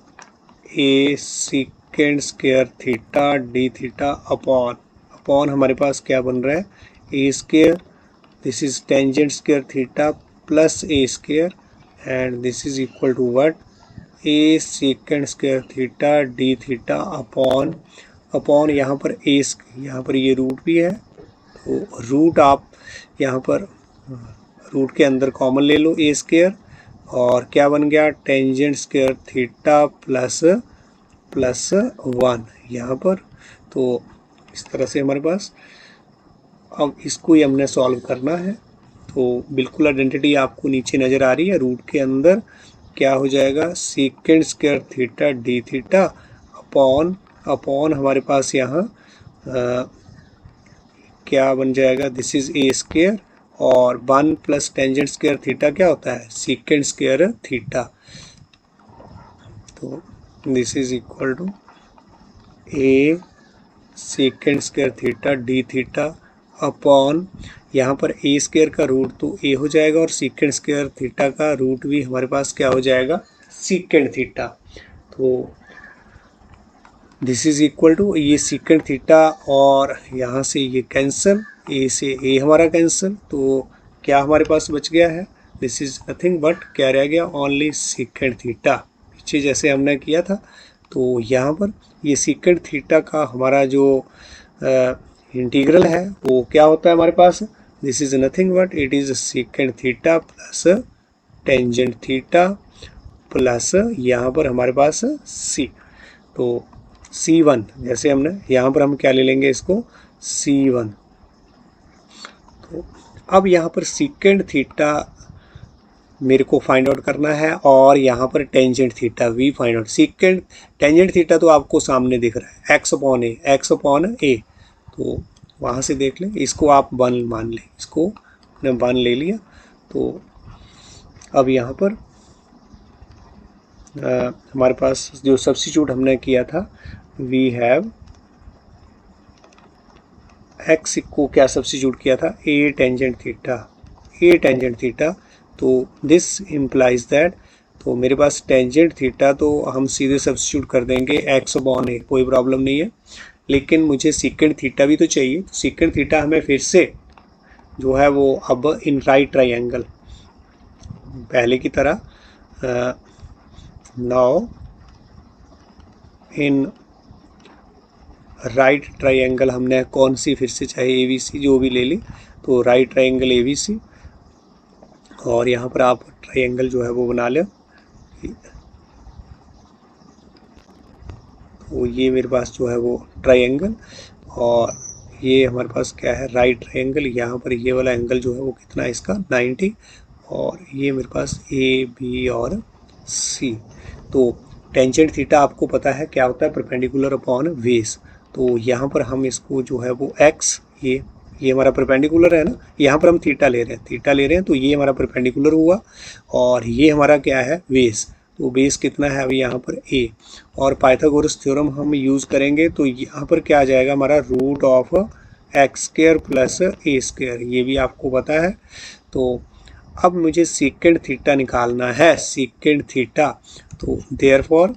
Speaker 1: a secant square theta d theta upon हमारे पास क्या बन रहा है, a square, this is tangent square theta plus a square, and this is equal to what, a secant square theta d theta upon यहाँ पर यहाँ पर ये रूट भी है, तो रूट आप यहाँ पर रूट के अंदर कॉमन ले लो ए स्क्वायर, और क्या बन गया, टेंजेंट स्क्वायर थीटा प्लस 1 यहाँ पर। तो इस तरह से हमारे पास, अब इसको ही हमने सॉल्व करना है। तो बिल्कुल आइडेंटिटी आपको नीचे नज़र आ रही है, रूट के अंदर क्या हो जाएगा, सीकेंड square theta d theta upon हमारे पास यहाँ क्या बन जाएगा, दिस इज ए स्क्वायर और 1 प्लस टेंजेंट स्क्वायर थीटा क्या होता है, सीकेंट स्क्वायर थीटा। तो this is equal to a secant square theta d theta upon, यहाँ पर ए स्क्वायर का रूट तो ए हो जाएगा और सीकेंट स्क्वायर थीटा का रूट भी हमारे पास क्या हो जाएगा, सीकेंट थीटा। तो दिस इज इक्वल टू ये सीकेंट थीटा और यहाँ से ये कैंसिल, ए से ए हमारा कैंसिल, तो क्या हमारे पास बच गया है, दिस इज नथिंग बट क्या रह गया, ओनली सीकेंट थीटा, पीछे जैसे हमने किया था। तो यहाँ पर ये सीकेंट थीटा का हमारा जो इंटीग्रल है वो क्या होता है हमारे पास, this is nothing but it is secant theta plus tangent theta plus यहाँ पर हमारे पास सी, तो C1 जैसे हमने यहाँ पर हम क्या ले लेंगे इसको C1। तो अब यहाँ पर सीकेंट थीटा मेरे को फाइंड आउट करना है और यहाँ पर टेंजेंट थीटा भी find out. Secant tangent theta तो आपको सामने दिख रहा है एक्स अपॉन ए, तो वहाँ से देख लें, इसको आप 1 मान लें, इसको हमने 1 ले लिया। तो अब यहाँ पर हमारे पास जो सब्स्टिट्यूट हमने किया था, वी हैव एक्स को क्या सब्स्टिट्यूट किया था, ए टेंजेंट थीटा, तो दिस इम्प्लाइज दैट, तो मेरे पास टेंजेंट थीटा तो हम सीधे सब्स्टिट्यूट कर देंगे एक्स अपॉन ए, कोई प्रॉब्लम नहीं है, लेकिन मुझे सीकेंट थीटा भी तो चाहिए। तो सीकेंट थीटा हमें फिर से जो है वो अब इन राइट ट्राइंगल पहले की तरह, नाउ इन राइट ट्राइंगल हमने कौन सी फिर से चाहे ABC जो भी ले ली, तो राइट ट्राइंगल ABC, और यहाँ पर आप ट्राइंगल जो है वो बना लें। तो ये मेरे पास जो है वो ट्राइंगल, और ये हमारे पास क्या है, राइट ट्राइंगल। यहाँ पर ये वाला एंगल जो है वो कितना है इसका 90, और ये मेरे पास AB और C। तो टेंजेंट थीटा आपको पता है क्या होता है, परपेंडिकुलर अपॉन बेस। तो यहाँ पर हम इसको जो है वो x, ये हमारा परपेंडिकुलर है ना, यहाँ पर हम थीटा ले रहे हैं, तो ये हमारा परपेंडिकुलर हुआ, और ये हमारा क्या है बेस, तो बेस कितना है अभी यहाँ पर a, और पाइथागोरस थ्योरम हम यूज़ करेंगे, तो यहाँ पर क्या आ जाएगा हमारा root of x square plus a square, ये भी आपको पता है। तो अब मुझे सीकेंट थीटा निकालना है, सीकेंट थीटा, तो देयरफॉर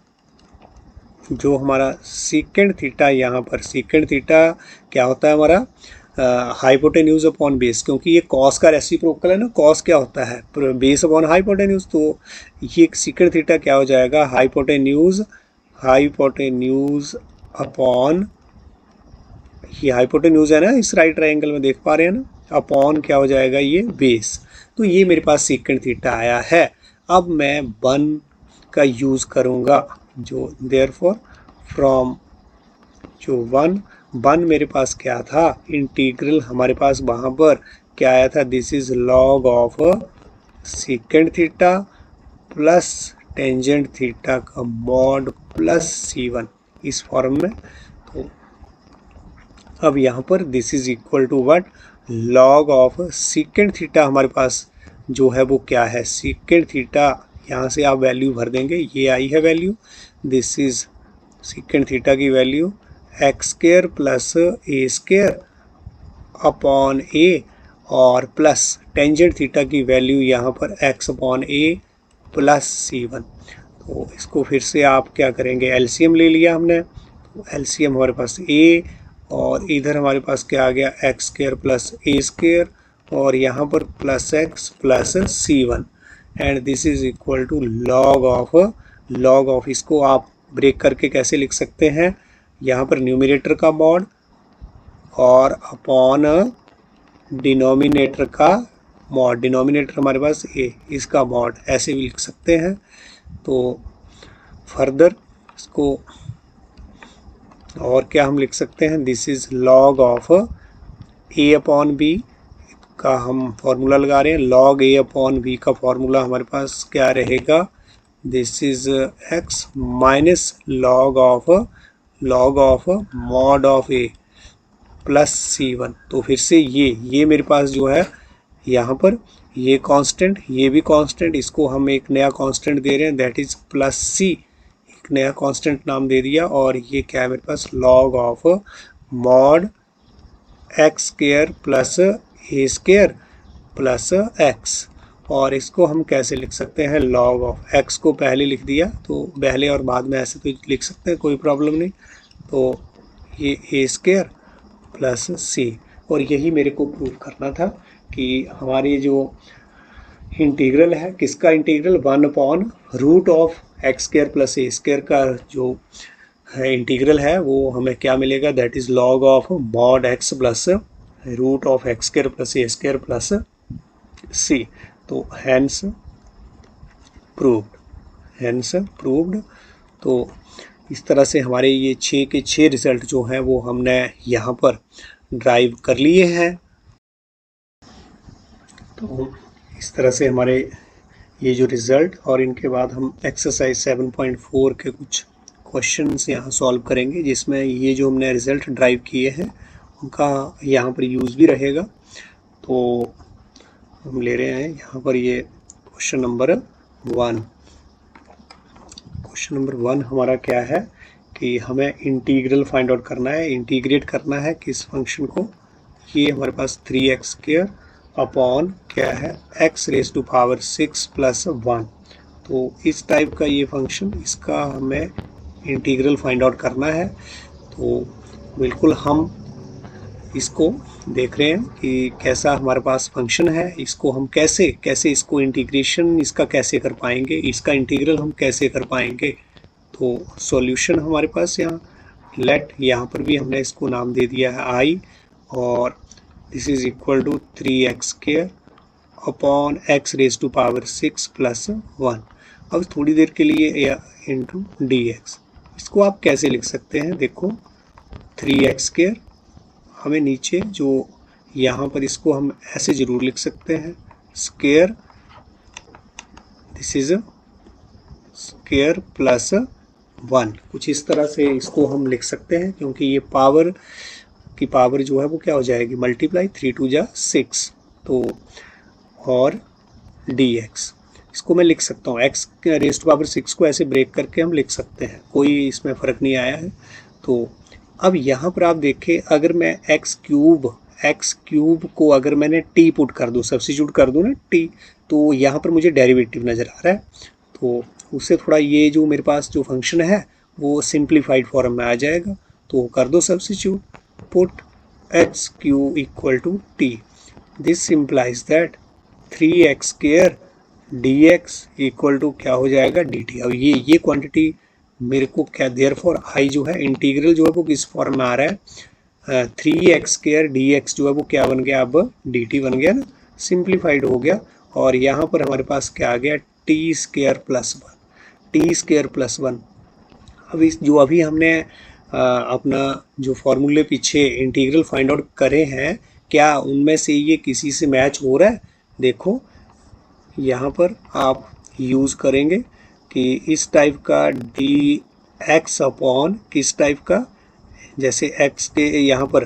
Speaker 1: जो हमारा सीकेंट थीटा, यहाँ पर सीकेंट थीटा क्या होता है हमारा, हाइपोटेन्यूज अपॉन बेस, क्योंकि ये कॉस का रेसिप्रोकल है ना, कॉस क्या होता है बेस अपॉन हाइपोटेन्यूज, तो ये सीकेंट थीटा क्या हो जाएगा, हाइपोटेन्यूज अपॉन, ये हाइपोटेन्यूज है ना इस राइट ट्राइंगल में देख पा रहे हैं ना, अपॉन क्या हो जाएगा ये बेस। तो ये मेरे पास सीकेंट थीटा आया है। अब मैं 1 का यूज़ करूँगा, जो देयरफॉर फ्रॉम जो 1 मेरे पास क्या था, इंटीग्रल हमारे पास वहाँ पर क्या आया था, this is log of secant theta plus tangent theta का मॉड प्लस C1, इस फॉर्म में। तो अब यहाँ पर this is equal to what, log of secant theta हमारे पास जो है वो क्या है, सीकेंट थीटा, यहाँ से आप वैल्यू भर देंगे, ये आई है value, this is secant theta की value x square plus a square upon a, और प्लस टेंजेंट थीटा की वैल्यू यहाँ पर एक्स अपॉन ए प्लस C1। तो इसको फिर से आप क्या करेंगे, एलसीएम ले लिया हमने, तो एलसीएम हमारे पास ए, और इधर हमारे पास क्या आ गया, x square plus a square, और यहाँ पर plus x plus C1, and this is equal to log of, इसको आप ब्रेक करके कैसे लिख सकते हैं, यहाँ पर न्यूमरेटर का मॉड और अपॉन डिनोमिनेटर का मॉड, डिनोमिनेटर हमारे पास ए, इसका मॉड, ऐसे भी लिख सकते हैं। तो फर्दर इसको और क्या हम लिख सकते हैं, this is log of a upon b का हम फॉर्मूला लगा रहे हैं, लॉग ए अपॉन बी का फॉर्मूला हमारे पास क्या रहेगा, this is x minus log of mod of a plus C1। तो फिर से ये मेरे पास जो है यहाँ पर ये कांस्टेंट, ये भी कांस्टेंट, इसको हम एक नया कांस्टेंट दे रहे हैं दैट इज प्लस सी, एक नया कांस्टेंट नाम दे दिया। और ये क्या है मेरे पास, log of mod x square plus a square plus x. और इसको हम कैसे लिख सकते हैं, लॉग ऑफ एक्स को पहले लिख दिया, तो पहले और बाद में ऐसे तो लिख सकते हैं, कोई प्रॉब्लम नहीं। तो ये ए स्क्वायर प्लस सी, और यही मेरे को प्रूव करना था कि हमारी जो इंटीग्रल है, किसका integral, one over root of x square plus a square का जो है इंटीग्रल है, वो हमें क्या मिलेगा, that is log of mod x plus root of x square plus a square plus सी। तो हैंस प्रूव्ड। तो इस तरह से हमारे ये 6 के 6 रिजल्ट जो हैं वो हमने यहाँ पर ड्राइव कर लिए हैं। तो इस तरह से हमारे ये जो रिज़ल्ट, और इनके बाद हम एक्सरसाइज 7.4 के कुछ क्वेश्चंस यहाँ सॉल्व करेंगे, जिसमें ये जो हमने रिज़ल्ट ड्राइव किए हैं उनका यहाँ पर यूज़ भी रहेगा। तो हम ले रहे हैं यहाँ पर ये क्वेश्चन नंबर 1। क्वेश्चन नंबर 1 हमारा क्या है कि हमें इंटीग्रल फाइंड आउट करना है, इंटीग्रेट करना है किस फंक्शन को, ये हमारे पास 3x² अपॉन क्या है x⁻6 प्लस 1। तो इस टाइप का ये फंक्शन, इसका हमें इंटीग्रल फाइंड आउट करना है। तो बिल्कुल हम इसको देख रहे हैं कि कैसा हमारे पास फंक्शन है, इसको हम कैसे इसको इंटीग्रेशन इसका कैसे कर पाएंगे, इसका इंटीग्रल हम कैसे कर पाएंगे। तो सॉल्यूशन हमारे पास यहाँ लेट, यहाँ पर भी हमने इसको नाम दे दिया है आई, और this is equal to 3x² upon x⁻6 plus 1। अब थोड़ी देर के लिए इंटू dx, इसको आप कैसे लिख सकते हैं, देखो 3x², हमें नीचे जो यहाँ पर इसको हम ऐसे ज़रूर लिख सकते हैं, square, this is square plus 1, कुछ इस तरह से इसको हम लिख सकते हैं, क्योंकि ये पावर की पावर जो है वो क्या हो जाएगी, मल्टीप्लाई, 3 2 जा 6। तो और dx, इसको मैं लिख सकता हूँ x⁻6 को ऐसे ब्रेक करके हम लिख सकते हैं, कोई इसमें फ़र्क नहीं आया है। तो अब यहाँ पर आप देखें, अगर मैं x क्यूब को अगर मैंने t पुट कर दूँ, सब्स्टिट्यूट कर दूँ ना t, तो यहाँ पर मुझे डेरिवेटिव नज़र आ रहा है। तो उससे थोड़ा ये जो मेरे पास जो फंक्शन है वो सिंप्लीफाइड फॉर्म में आ जाएगा। तो कर दो substitute, put x³ equal to t, this implies that 3x² dx equal to क्या हो जाएगा, dt। अब ये क्वांटिटी मेरे को क्या, देयरफॉर आई जो है इंटीग्रल जो है वो किस फॉर्म में आ रहा है, 3x² dx जो है वो क्या बन गया, अब dt बन गया ना, सिंप्लीफाइड हो गया। और यहाँ पर हमारे पास क्या आ गया, t² + 1। अब इस जो अभी हमने अपना जो फॉर्मूले पीछे इंटीग्रल फाइंड आउट करे हैं, क्या उनमें से ये किसी से मैच हो रहा है। देखो यहाँ पर आप यूज़ करेंगे कि इस टाइप का dx अपॉन किस टाइप का, जैसे x के यहाँ पर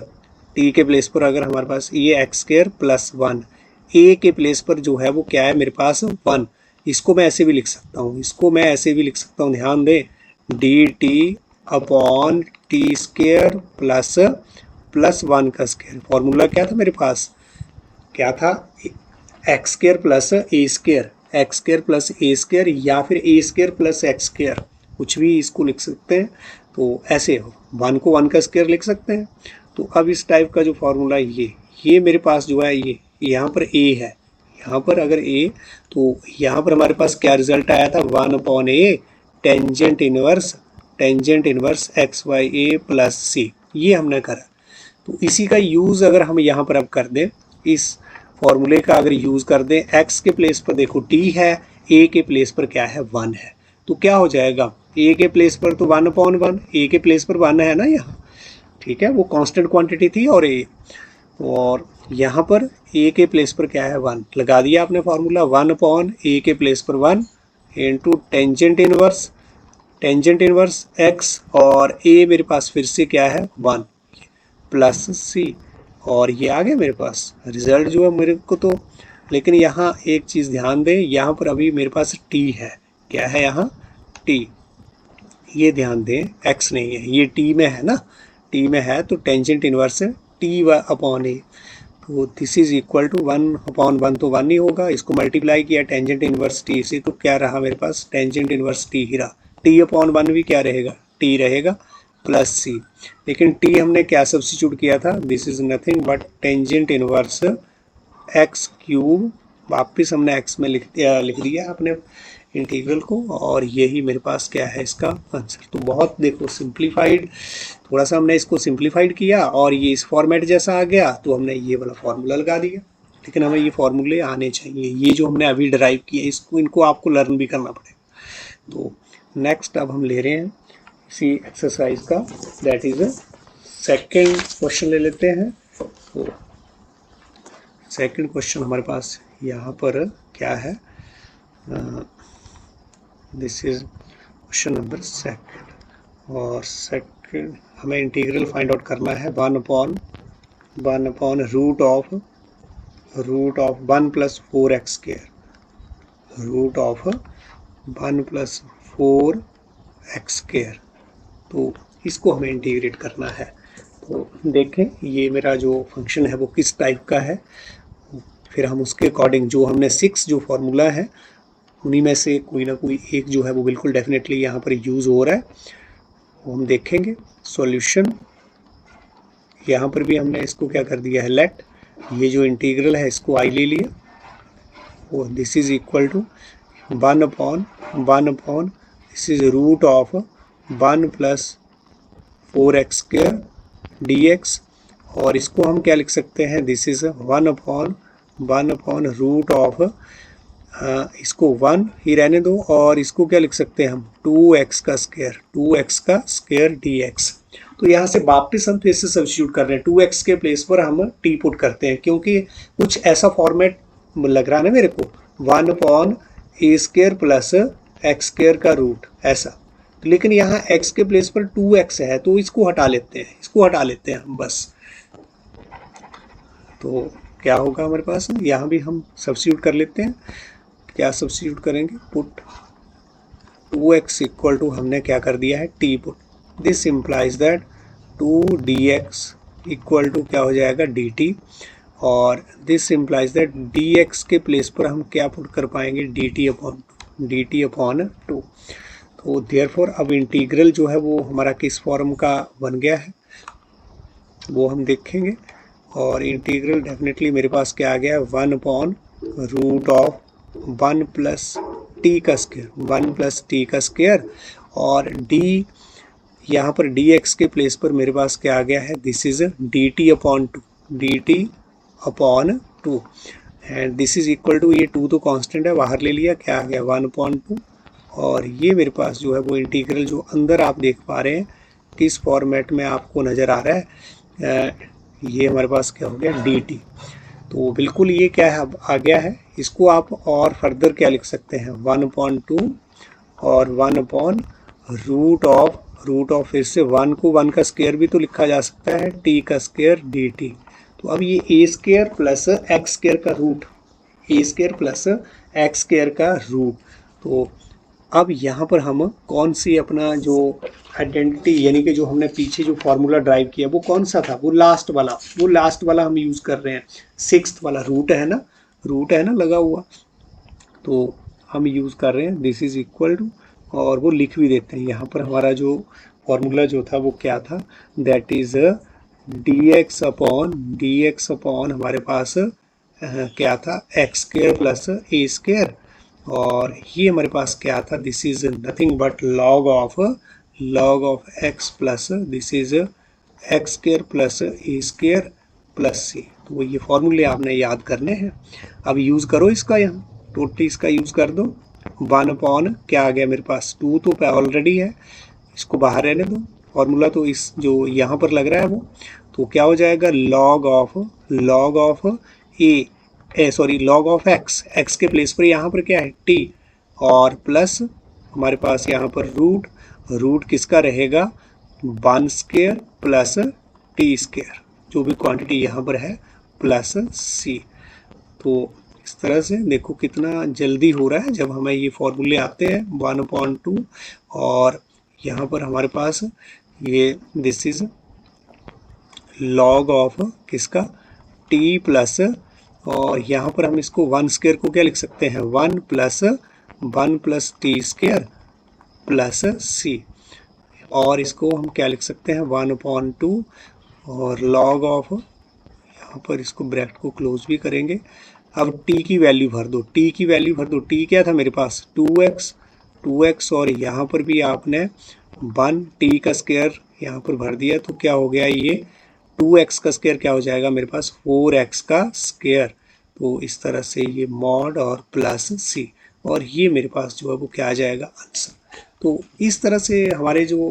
Speaker 1: t के प्लेस पर अगर हमारे पास ये x² + 1, a के प्लेस पर जो है वो क्या है मेरे पास 1, इसको मैं ऐसे भी लिख सकता हूँ, इसको मैं ऐसे भी लिख सकता हूँ, ध्यान दें, dt अपॉन t² + 1 का स्क्वायर। फॉर्मूला क्या था मेरे पास, क्या था, x² + a², x² + a² या फिर a² + x², कुछ भी इसको लिख सकते हैं। तो ऐसे 1 को 1 का स्क्वायर लिख सकते हैं। तो अब इस टाइप का जो फॉर्मूला ये मेरे पास जो है, ये यहाँ पर a है, यहाँ पर अगर a, तो यहाँ पर हमारे पास क्या रिजल्ट आया था, 1/a tangent inverse x/a + c, ये हमने करा। तो इसी का यूज़ अगर हम यहाँ पर अब कर दें, इस फॉर्मूले का अगर यूज़ कर दें, x के प्लेस पर देखो t है, a के प्लेस पर क्या है, 1 है, तो क्या हो जाएगा, a के प्लेस पर तो 1/1, a के प्लेस पर 1 है ना यहाँ, ठीक है, वो कांस्टेंट क्वांटिटी थी, और यहाँ पर a के प्लेस पर क्या है, 1 लगा दिया आपने फॉर्मूला, 1/a के प्लेस पर 1 इंटू टेंजेंट इनवर्स x, और a मेरे पास फिर से क्या है, 1 प्लस c, और ये आ गया मेरे पास रिजल्ट जो है मेरे को तो लेकिन यहाँ एक चीज़ ध्यान दें, यहाँ पर अभी मेरे पास टी है। क्या है यहाँ? टी। ये ध्यान दें, एक्स नहीं है, ये टी में है ना, टी में है तो टेंजेंट इनवर्स टी अपॉन ए, तो दिस इज इक्वल टू 1/1, तो 1 ही होगा। इसको मल्टीप्लाई किया टेंजेंट इनवर्स टी से, तो क्या रहा मेरे पास? टेंजेंट इनवर्स टी ही रहा। t/1 भी क्या रहेगा? टी रहेगा प्लस सी। लेकिन टी हमने क्या सब्स्टिट्यूट किया था? This is nothing but tangent inverse x cube, वापिस हमने एक्स में लिख दिया अपने इंटीग्रल को, और यही मेरे पास क्या है इसका आंसर। तो बहुत देखो सिंप्लीफाइड, थोड़ा सा हमने इसको सिंप्लीफाइड किया और ये इस फॉर्मेट जैसा आ गया, तो हमने ये वाला फॉर्मूला लगा दिया। लेकिन हमें ये फॉर्मूले आने चाहिए, ये जो हमने अभी ड्राइव किए इसको, इनको आपको लर्न भी करना पड़ेगा। तो नेक्स्ट अब हम ले रहे हैं इसी एक्सरसाइज का, दैट इज सेकेंड क्वेश्चन ले लेते हैं। तो सेकेंड क्वेश्चन हमारे पास यहाँ पर क्या है? This is question number second, और सेकेंड हमें इंटीग्रल फाइंड आउट करना है 1/1 root of 1 + 4x², root of 1 + 4x²। तो इसको हमें इंटीग्रेट करना है। तो देखें ये मेरा जो फंक्शन है वो किस टाइप का है, फिर हम उसके अकॉर्डिंग जो हमने 6 जो फार्मूला है उन्हीं में से कोई ना कोई एक जो है वो बिल्कुल डेफिनेटली यहाँ पर यूज़ हो रहा है, वो हम देखेंगे। सॉल्यूशन, यहाँ पर भी हमने इसको क्या कर दिया है? लेट, ये जो इंटीग्रल है इसको आई ले लिया, वो this is equal to 1/1, this is root of 1 + 4x² dx, और इसको हम क्या लिख सकते हैं? दिस इज 1/1 रूट ऑफ, इसको 1 ही रहने दो, और इसको क्या लिख सकते हैं हम? 2x² dx। तो यहाँ से वापस हम फिर से सब्स्टिट्यूट कर रहे हैं, 2x के प्लेस पर हम t पुट करते हैं, क्योंकि कुछ ऐसा फॉर्मेट लग रहा है ना मेरे को, 1/a² + x² का रूट ऐसा। लेकिन यहाँ x के प्लेस पर 2x है, तो इसको हटा लेते हैं हम बस। तो क्या होगा हमारे पास? यहाँ भी हम सब्स्टिट्यूट कर लेते हैं। क्या सब्स्टिट्यूट करेंगे? पुट 2x इक्वल टू, हमने क्या कर दिया है? t put. This implies that 2dx equal to क्या हो जाएगा? dt, और दिस इम्प्लाइज दैट dx के प्लेस पर हम क्या पुट कर पाएंगे? dt/2। तो देयरफॉर अब इंटीग्रल जो है वो हमारा किस फॉर्म का बन गया है वो हम देखेंगे। और इंटीग्रल डेफिनेटली मेरे पास क्या आ गया है? 1/√1 + t², और d, यहाँ पर dx के प्लेस पर मेरे पास क्या आ गया है? This is dt/2, and this is equal to, ये 2 तो कांस्टेंट है, बाहर ले लिया, क्या आ गया? 1/2, और ये मेरे पास जो है वो इंटीग्रल जो अंदर आप देख पा रहे हैं किस फॉर्मेट में आपको नज़र आ रहा है, ये हमारे पास क्या हो गया? dt। तो बिल्कुल ये क्या है? अब आ गया है। इसको आप और फर्दर क्या लिख सकते हैं? 1/2 और 1/√ऑफ, फिर से 1 को 1 का स्क्वायर भी तो लिखा जा सकता है, t² dt। तो अब ये a² + x² का रूट, तो अब यहाँ पर हम कौन सी अपना जो आइडेंटिटी, यानी कि जो हमने पीछे जो फार्मूला ड्राइव किया वो कौन सा था? वो लास्ट वाला हम यूज़ कर रहे हैं। 6th वाला रूट है ना लगा हुआ, तो हम यूज़ कर रहे हैं दिस इज इक्वल टू, और वो लिख भी देते हैं। यहाँ पर हमारा जो फार्मूला जो था वो क्या था? दैट इज dx अपॉन हमारे पास क्या था? x² + a², और ये हमारे पास क्या था? This is nothing but log of x plus this is x² + a² + c। तो ये फॉर्मूले आपने याद करने हैं। अब यूज़ करो इसका, यहाँ टोटली इसका यूज़ कर दो। 1/, क्या आ गया मेरे पास? 2 तो ऑलरेडी है, इसको बाहर रहने दो। फॉर्मूला तो इस जो यहाँ पर लग रहा है वो, तो क्या हो जाएगा? log ऑफ x के प्लेस पर यहाँ पर क्या है? t, और प्लस हमारे पास यहाँ पर रूट किसका रहेगा? 1² + t², जो भी क्वांटिटी यहाँ पर है, प्लस c। तो इस तरह से देखो कितना जल्दी हो रहा है जब हमें ये फॉर्मूले आते हैं 1/2 और यहाँ पर हमारे पास ये दिस इज लॉग ऑफ किसका टी प्लस, और यहाँ पर हम इसको 1 स्क्वायर को क्या लिख सकते हैं 1 प्लस टी स्क्वायर प्लस सी, और इसको हम क्या लिख सकते हैं 1/2 और लॉग ऑफ, यहाँ पर इसको ब्रैकेट को क्लोज भी करेंगे। अब t की वैल्यू भर दो, t की वैल्यू भर दो, t क्या था मेरे पास 2x और यहाँ पर भी आपने 1 t का स्क्वायर यहाँ पर भर दिया, तो क्या हो गया ये 2x का स्क्वायर क्या हो जाएगा मेरे पास 4x का स्क्वायर। तो इस तरह से ये मॉड और प्लस c, और ये मेरे पास जो है वो क्या आ जाएगा आंसर। तो इस तरह से हमारे जो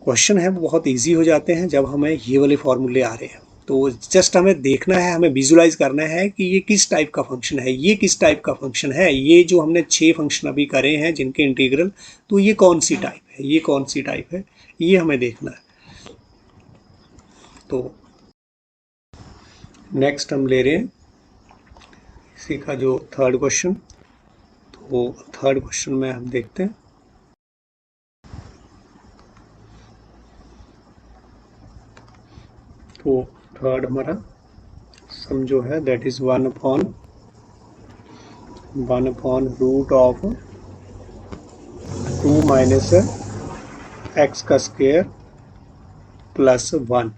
Speaker 1: क्वेश्चन है वो बहुत इजी हो जाते हैं जब हमें ये वाले फॉर्मूले आ रहे हैं। तो जस्ट हमें देखना है, हमें विजुलाइज करना है कि ये किस टाइप का फंक्शन है, ये किस टाइप का फंक्शन है, ये जो हमने 6 फंक्शन अभी करे हैं जिनके इंटीग्रल, तो ये कौन सी टाइप है, ये कौन सी टाइप है, ये हमें देखना है। तो नेक्स्ट हम ले रहे हैं इसी का जो थर्ड क्वेश्चन। तो थर्ड क्वेश्चन में हम देखते हैं, तो थर्ड हमारा सम जो है दैट इज 1/√ऑफ टू माइनस एक्स का स्क्वायर प्लस 1।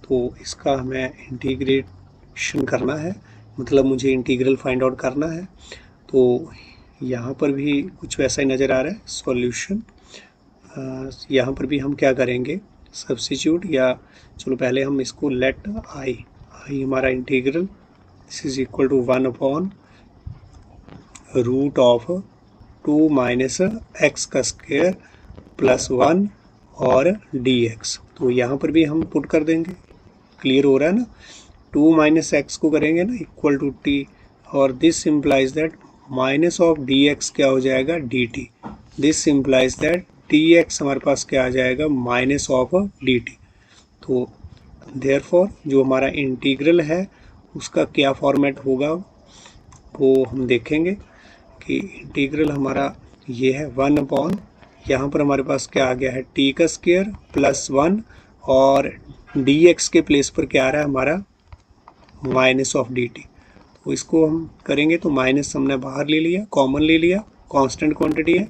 Speaker 1: तो इसका हमें इंटीग्रेशन करना है, मतलब मुझे इंटीग्रल फाइंड आउट करना है। तो यहाँ पर भी कुछ वैसा ही नज़र आ रहा है सॉल्यूशन। यहाँ पर भी हम क्या करेंगे सब्स्टिट्यूट, या चलो पहले हम इसको लेट आई हमारा integral this is equal to 1/√ऑफ 2 माइनस एक्स का स्क्वायर प्लस 1 और dx। तो यहाँ पर भी हम पुट कर देंगे, क्लियर हो रहा है ना, 2 माइनस एक्स को करेंगे ना इक्वल टू टी, और this implies that minus of dx क्या हो जाएगा dt, this implies that dx हमारे पास क्या आ जाएगा माइनस ऑफ dt। तो देयरफॉर जो हमारा इंटीग्रल है उसका क्या फॉर्मेट होगा वो हम देखेंगे कि इंटीग्रल हमारा ये है 1/, यहाँ पर हमारे पास क्या आ गया है t का स्क्वायर प्लस 1 और dx के प्लेस पर क्या आ रहा है हमारा माइनस ऑफ dt। तो इसको हम करेंगे तो माइनस हमने बाहर ले लिया, कॉमन ले लिया, कांस्टेंट क्वांटिटी है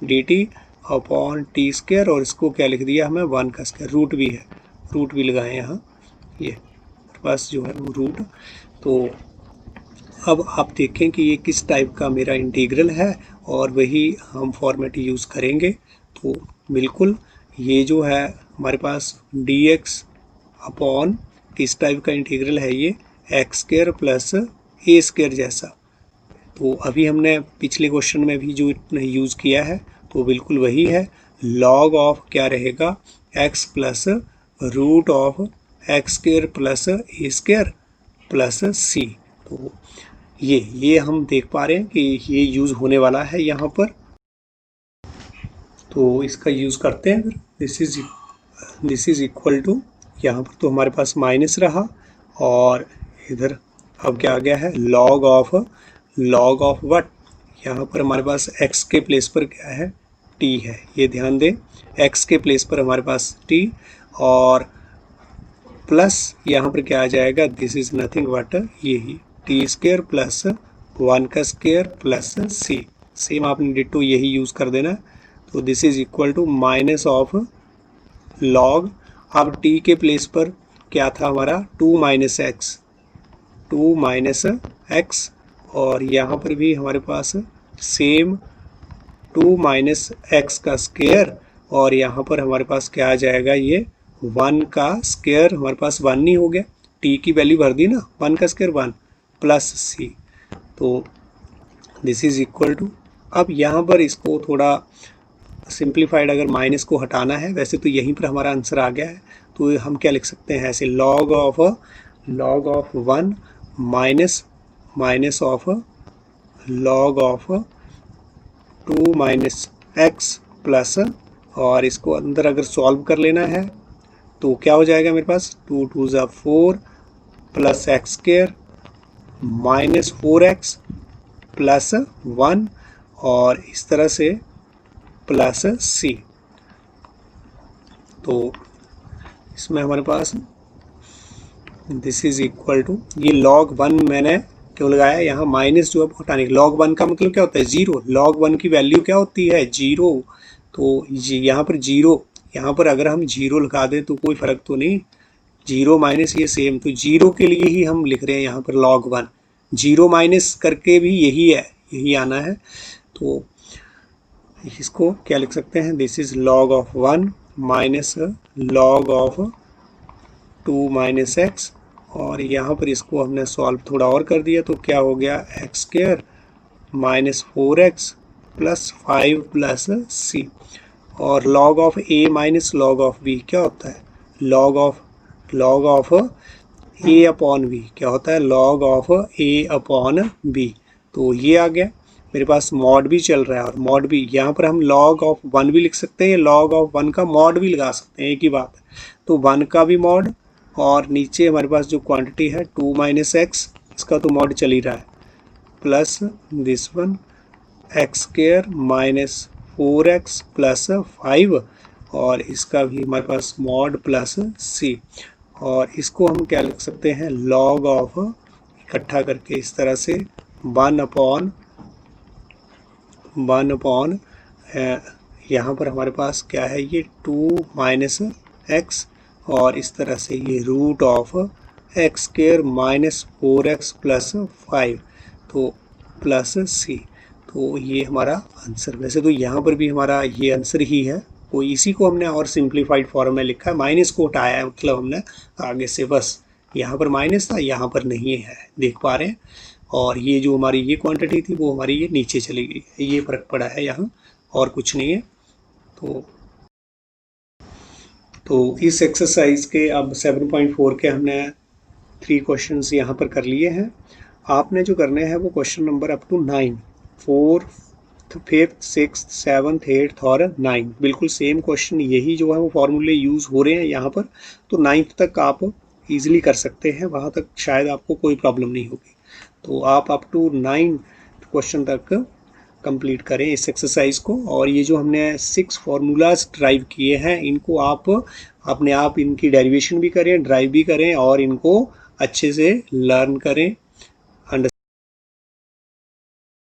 Speaker 1: dt अपॉन टी स्क्वायर, और इसको क्या लिख दिया हमें 1 का स्क्वायर, रूट भी है, रूट भी लगाए यहाँ, ये पास जो है वो रूट। तो अब आप देखें कि ये किस टाइप का मेरा इंटीग्रल है और वही हम फॉर्मेट यूज़ करेंगे। तो बिल्कुल ये जो है हमारे पास dx अपॉन किस टाइप का इंटीग्रल है ये x square plus a square जैसा। तो अभी हमने पिछले क्वेश्चन में भी जो यूज़ किया है तो बिल्कुल वही है, लॉग ऑफ क्या रहेगा x plus root of x square plus a square plus सी। तो ये हम देख पा रहे हैं कि ये यूज़ होने वाला है यहाँ पर, तो इसका यूज़ करते हैं। दिस इज इक्वल टू, यहाँ पर तो हमारे पास माइनस रहा और इधर अब क्या आ गया है लॉग ऑफ व्हाट, यहाँ पर हमारे पास x के प्लेस पर क्या है t है, ये ध्यान दें x के प्लेस पर हमारे पास t, और प्लस यहाँ पर क्या आ जाएगा दिस इज नथिंग बट यही टी स्क्वायर प्लस 1 का स्क्वायर प्लस सी, सेम आपने डिटो यही यूज़ कर देना। तो this is equal to minus of log, अब t के प्लेस पर क्या था हमारा 2 माइनस एक्स, और यहाँ पर भी हमारे पास सेम 2 माइनस एक्स का स्क्वायर, और यहाँ पर हमारे पास क्या आ जाएगा ये 1 का स्क्वायर, हमारे पास 1 नहीं हो गया, t की वैल्यू भर दी ना 1 का स्क्वायर 1 प्लस सी। तो दिस इज इक्वल टू, अब यहाँ पर इसको थोड़ा सिंप्लीफाइड अगर माइनस को हटाना है, वैसे तो यहीं पर हमारा आंसर आ गया है, तो हम क्या लिख सकते हैं ऐसे log of 1 minus of log of 2 minus x plus, और इसको अंदर अगर सॉल्व कर लेना है तो क्या हो जाएगा मेरे पास 2 2 ज़ा 4 plus x square -4x plus 1 और इस तरह से प्लस c। तो इसमें हमारे पास दिस इज इक्वल टू, ये log 1 मैंने क्यों लगाया यहाँ माइनस जो है हटाने, log 1 का मतलब क्या होता है 0, log 1 की वैल्यू क्या होती है 0। तो यहाँ पर 0, यहाँ पर अगर हम 0 लगा दें तो कोई फ़र्क तो नहीं, 0 माइनस ये सेम, तो 0 के लिए ही हम लिख रहे हैं यहाँ पर log 1, 0 माइनस करके भी यही है, यही आना है। तो इसको क्या लिख सकते हैं, this is log of 1 minus log of 2 minus x, और यहाँ पर इसको हमने सॉल्व थोड़ा और कर दिया तो क्या हो गया x square minus 4x plus 5 plus c। और log of a minus log of b क्या होता है, log of a upon b क्या होता है, log of a upon b। तो ये आ गया मेरे पास, मॉड भी चल रहा है और मॉड भी, यहाँ पर हम log ऑफ 1 भी लिख सकते हैं, log ऑफ 1 का मॉड भी लगा सकते हैं, एक ही बात है। तो 1 का भी मॉड, और नीचे हमारे पास जो क्वांटिटी है 2 माइनस एक्स, इसका तो मॉड चल ही रहा है, plus this one x square minus 4x plus 5, और इसका भी हमारे पास मॉड प्लस c। और इसको हम क्या लिख सकते हैं, log ऑफ, इकट्ठा करके इस तरह से 1 अपॉन यहाँ पर हमारे पास क्या है, ये 2 माइनस एक्स, और इस तरह से ये root of x square minus 4x plus 5, तो प्लस c। तो ये हमारा आंसर, वैसे तो यहाँ पर भी हमारा ये आंसर ही है, कोई इसी को हमने और सिंप्लीफाइड फॉर्म में लिखा है, माइनस को हटाया है, मतलब हमने आगे से बस, यहाँ पर माइनस था यहाँ पर नहीं है, देख पा रहे हैं। और ये जो हमारी ये क्वांटिटी थी वो हमारी ये नीचे चली गई, ये फ़र्क पड़ा है यहाँ, और कुछ नहीं है। तो इस एक्सरसाइज के अब 7.4 के हमने 3 क्वेश्चंस यहाँ पर कर लिए हैं। आपने जो करने हैं वो question number up to 9, 4, 5th, 6th, 7th, 8th और 9, बिल्कुल सेम क्वेश्चन, यही जो है वो फॉर्मूले यूज़ हो रहे हैं यहाँ पर। तो 9th तक आप इजीली कर सकते हैं, वहाँ तक शायद आपको कोई प्रॉब्लम नहीं होगी। तो आप अप टू 9 क्वेश्चन तक कंप्लीट करें इस एक्सरसाइज को। और ये जो हमने 6 फार्मूलाज ड्राइव किए हैं, इनको आप अपने आप इनकी डेरिवेशन भी करें, ड्राइव भी करें, और इनको अच्छे से लर्न करें।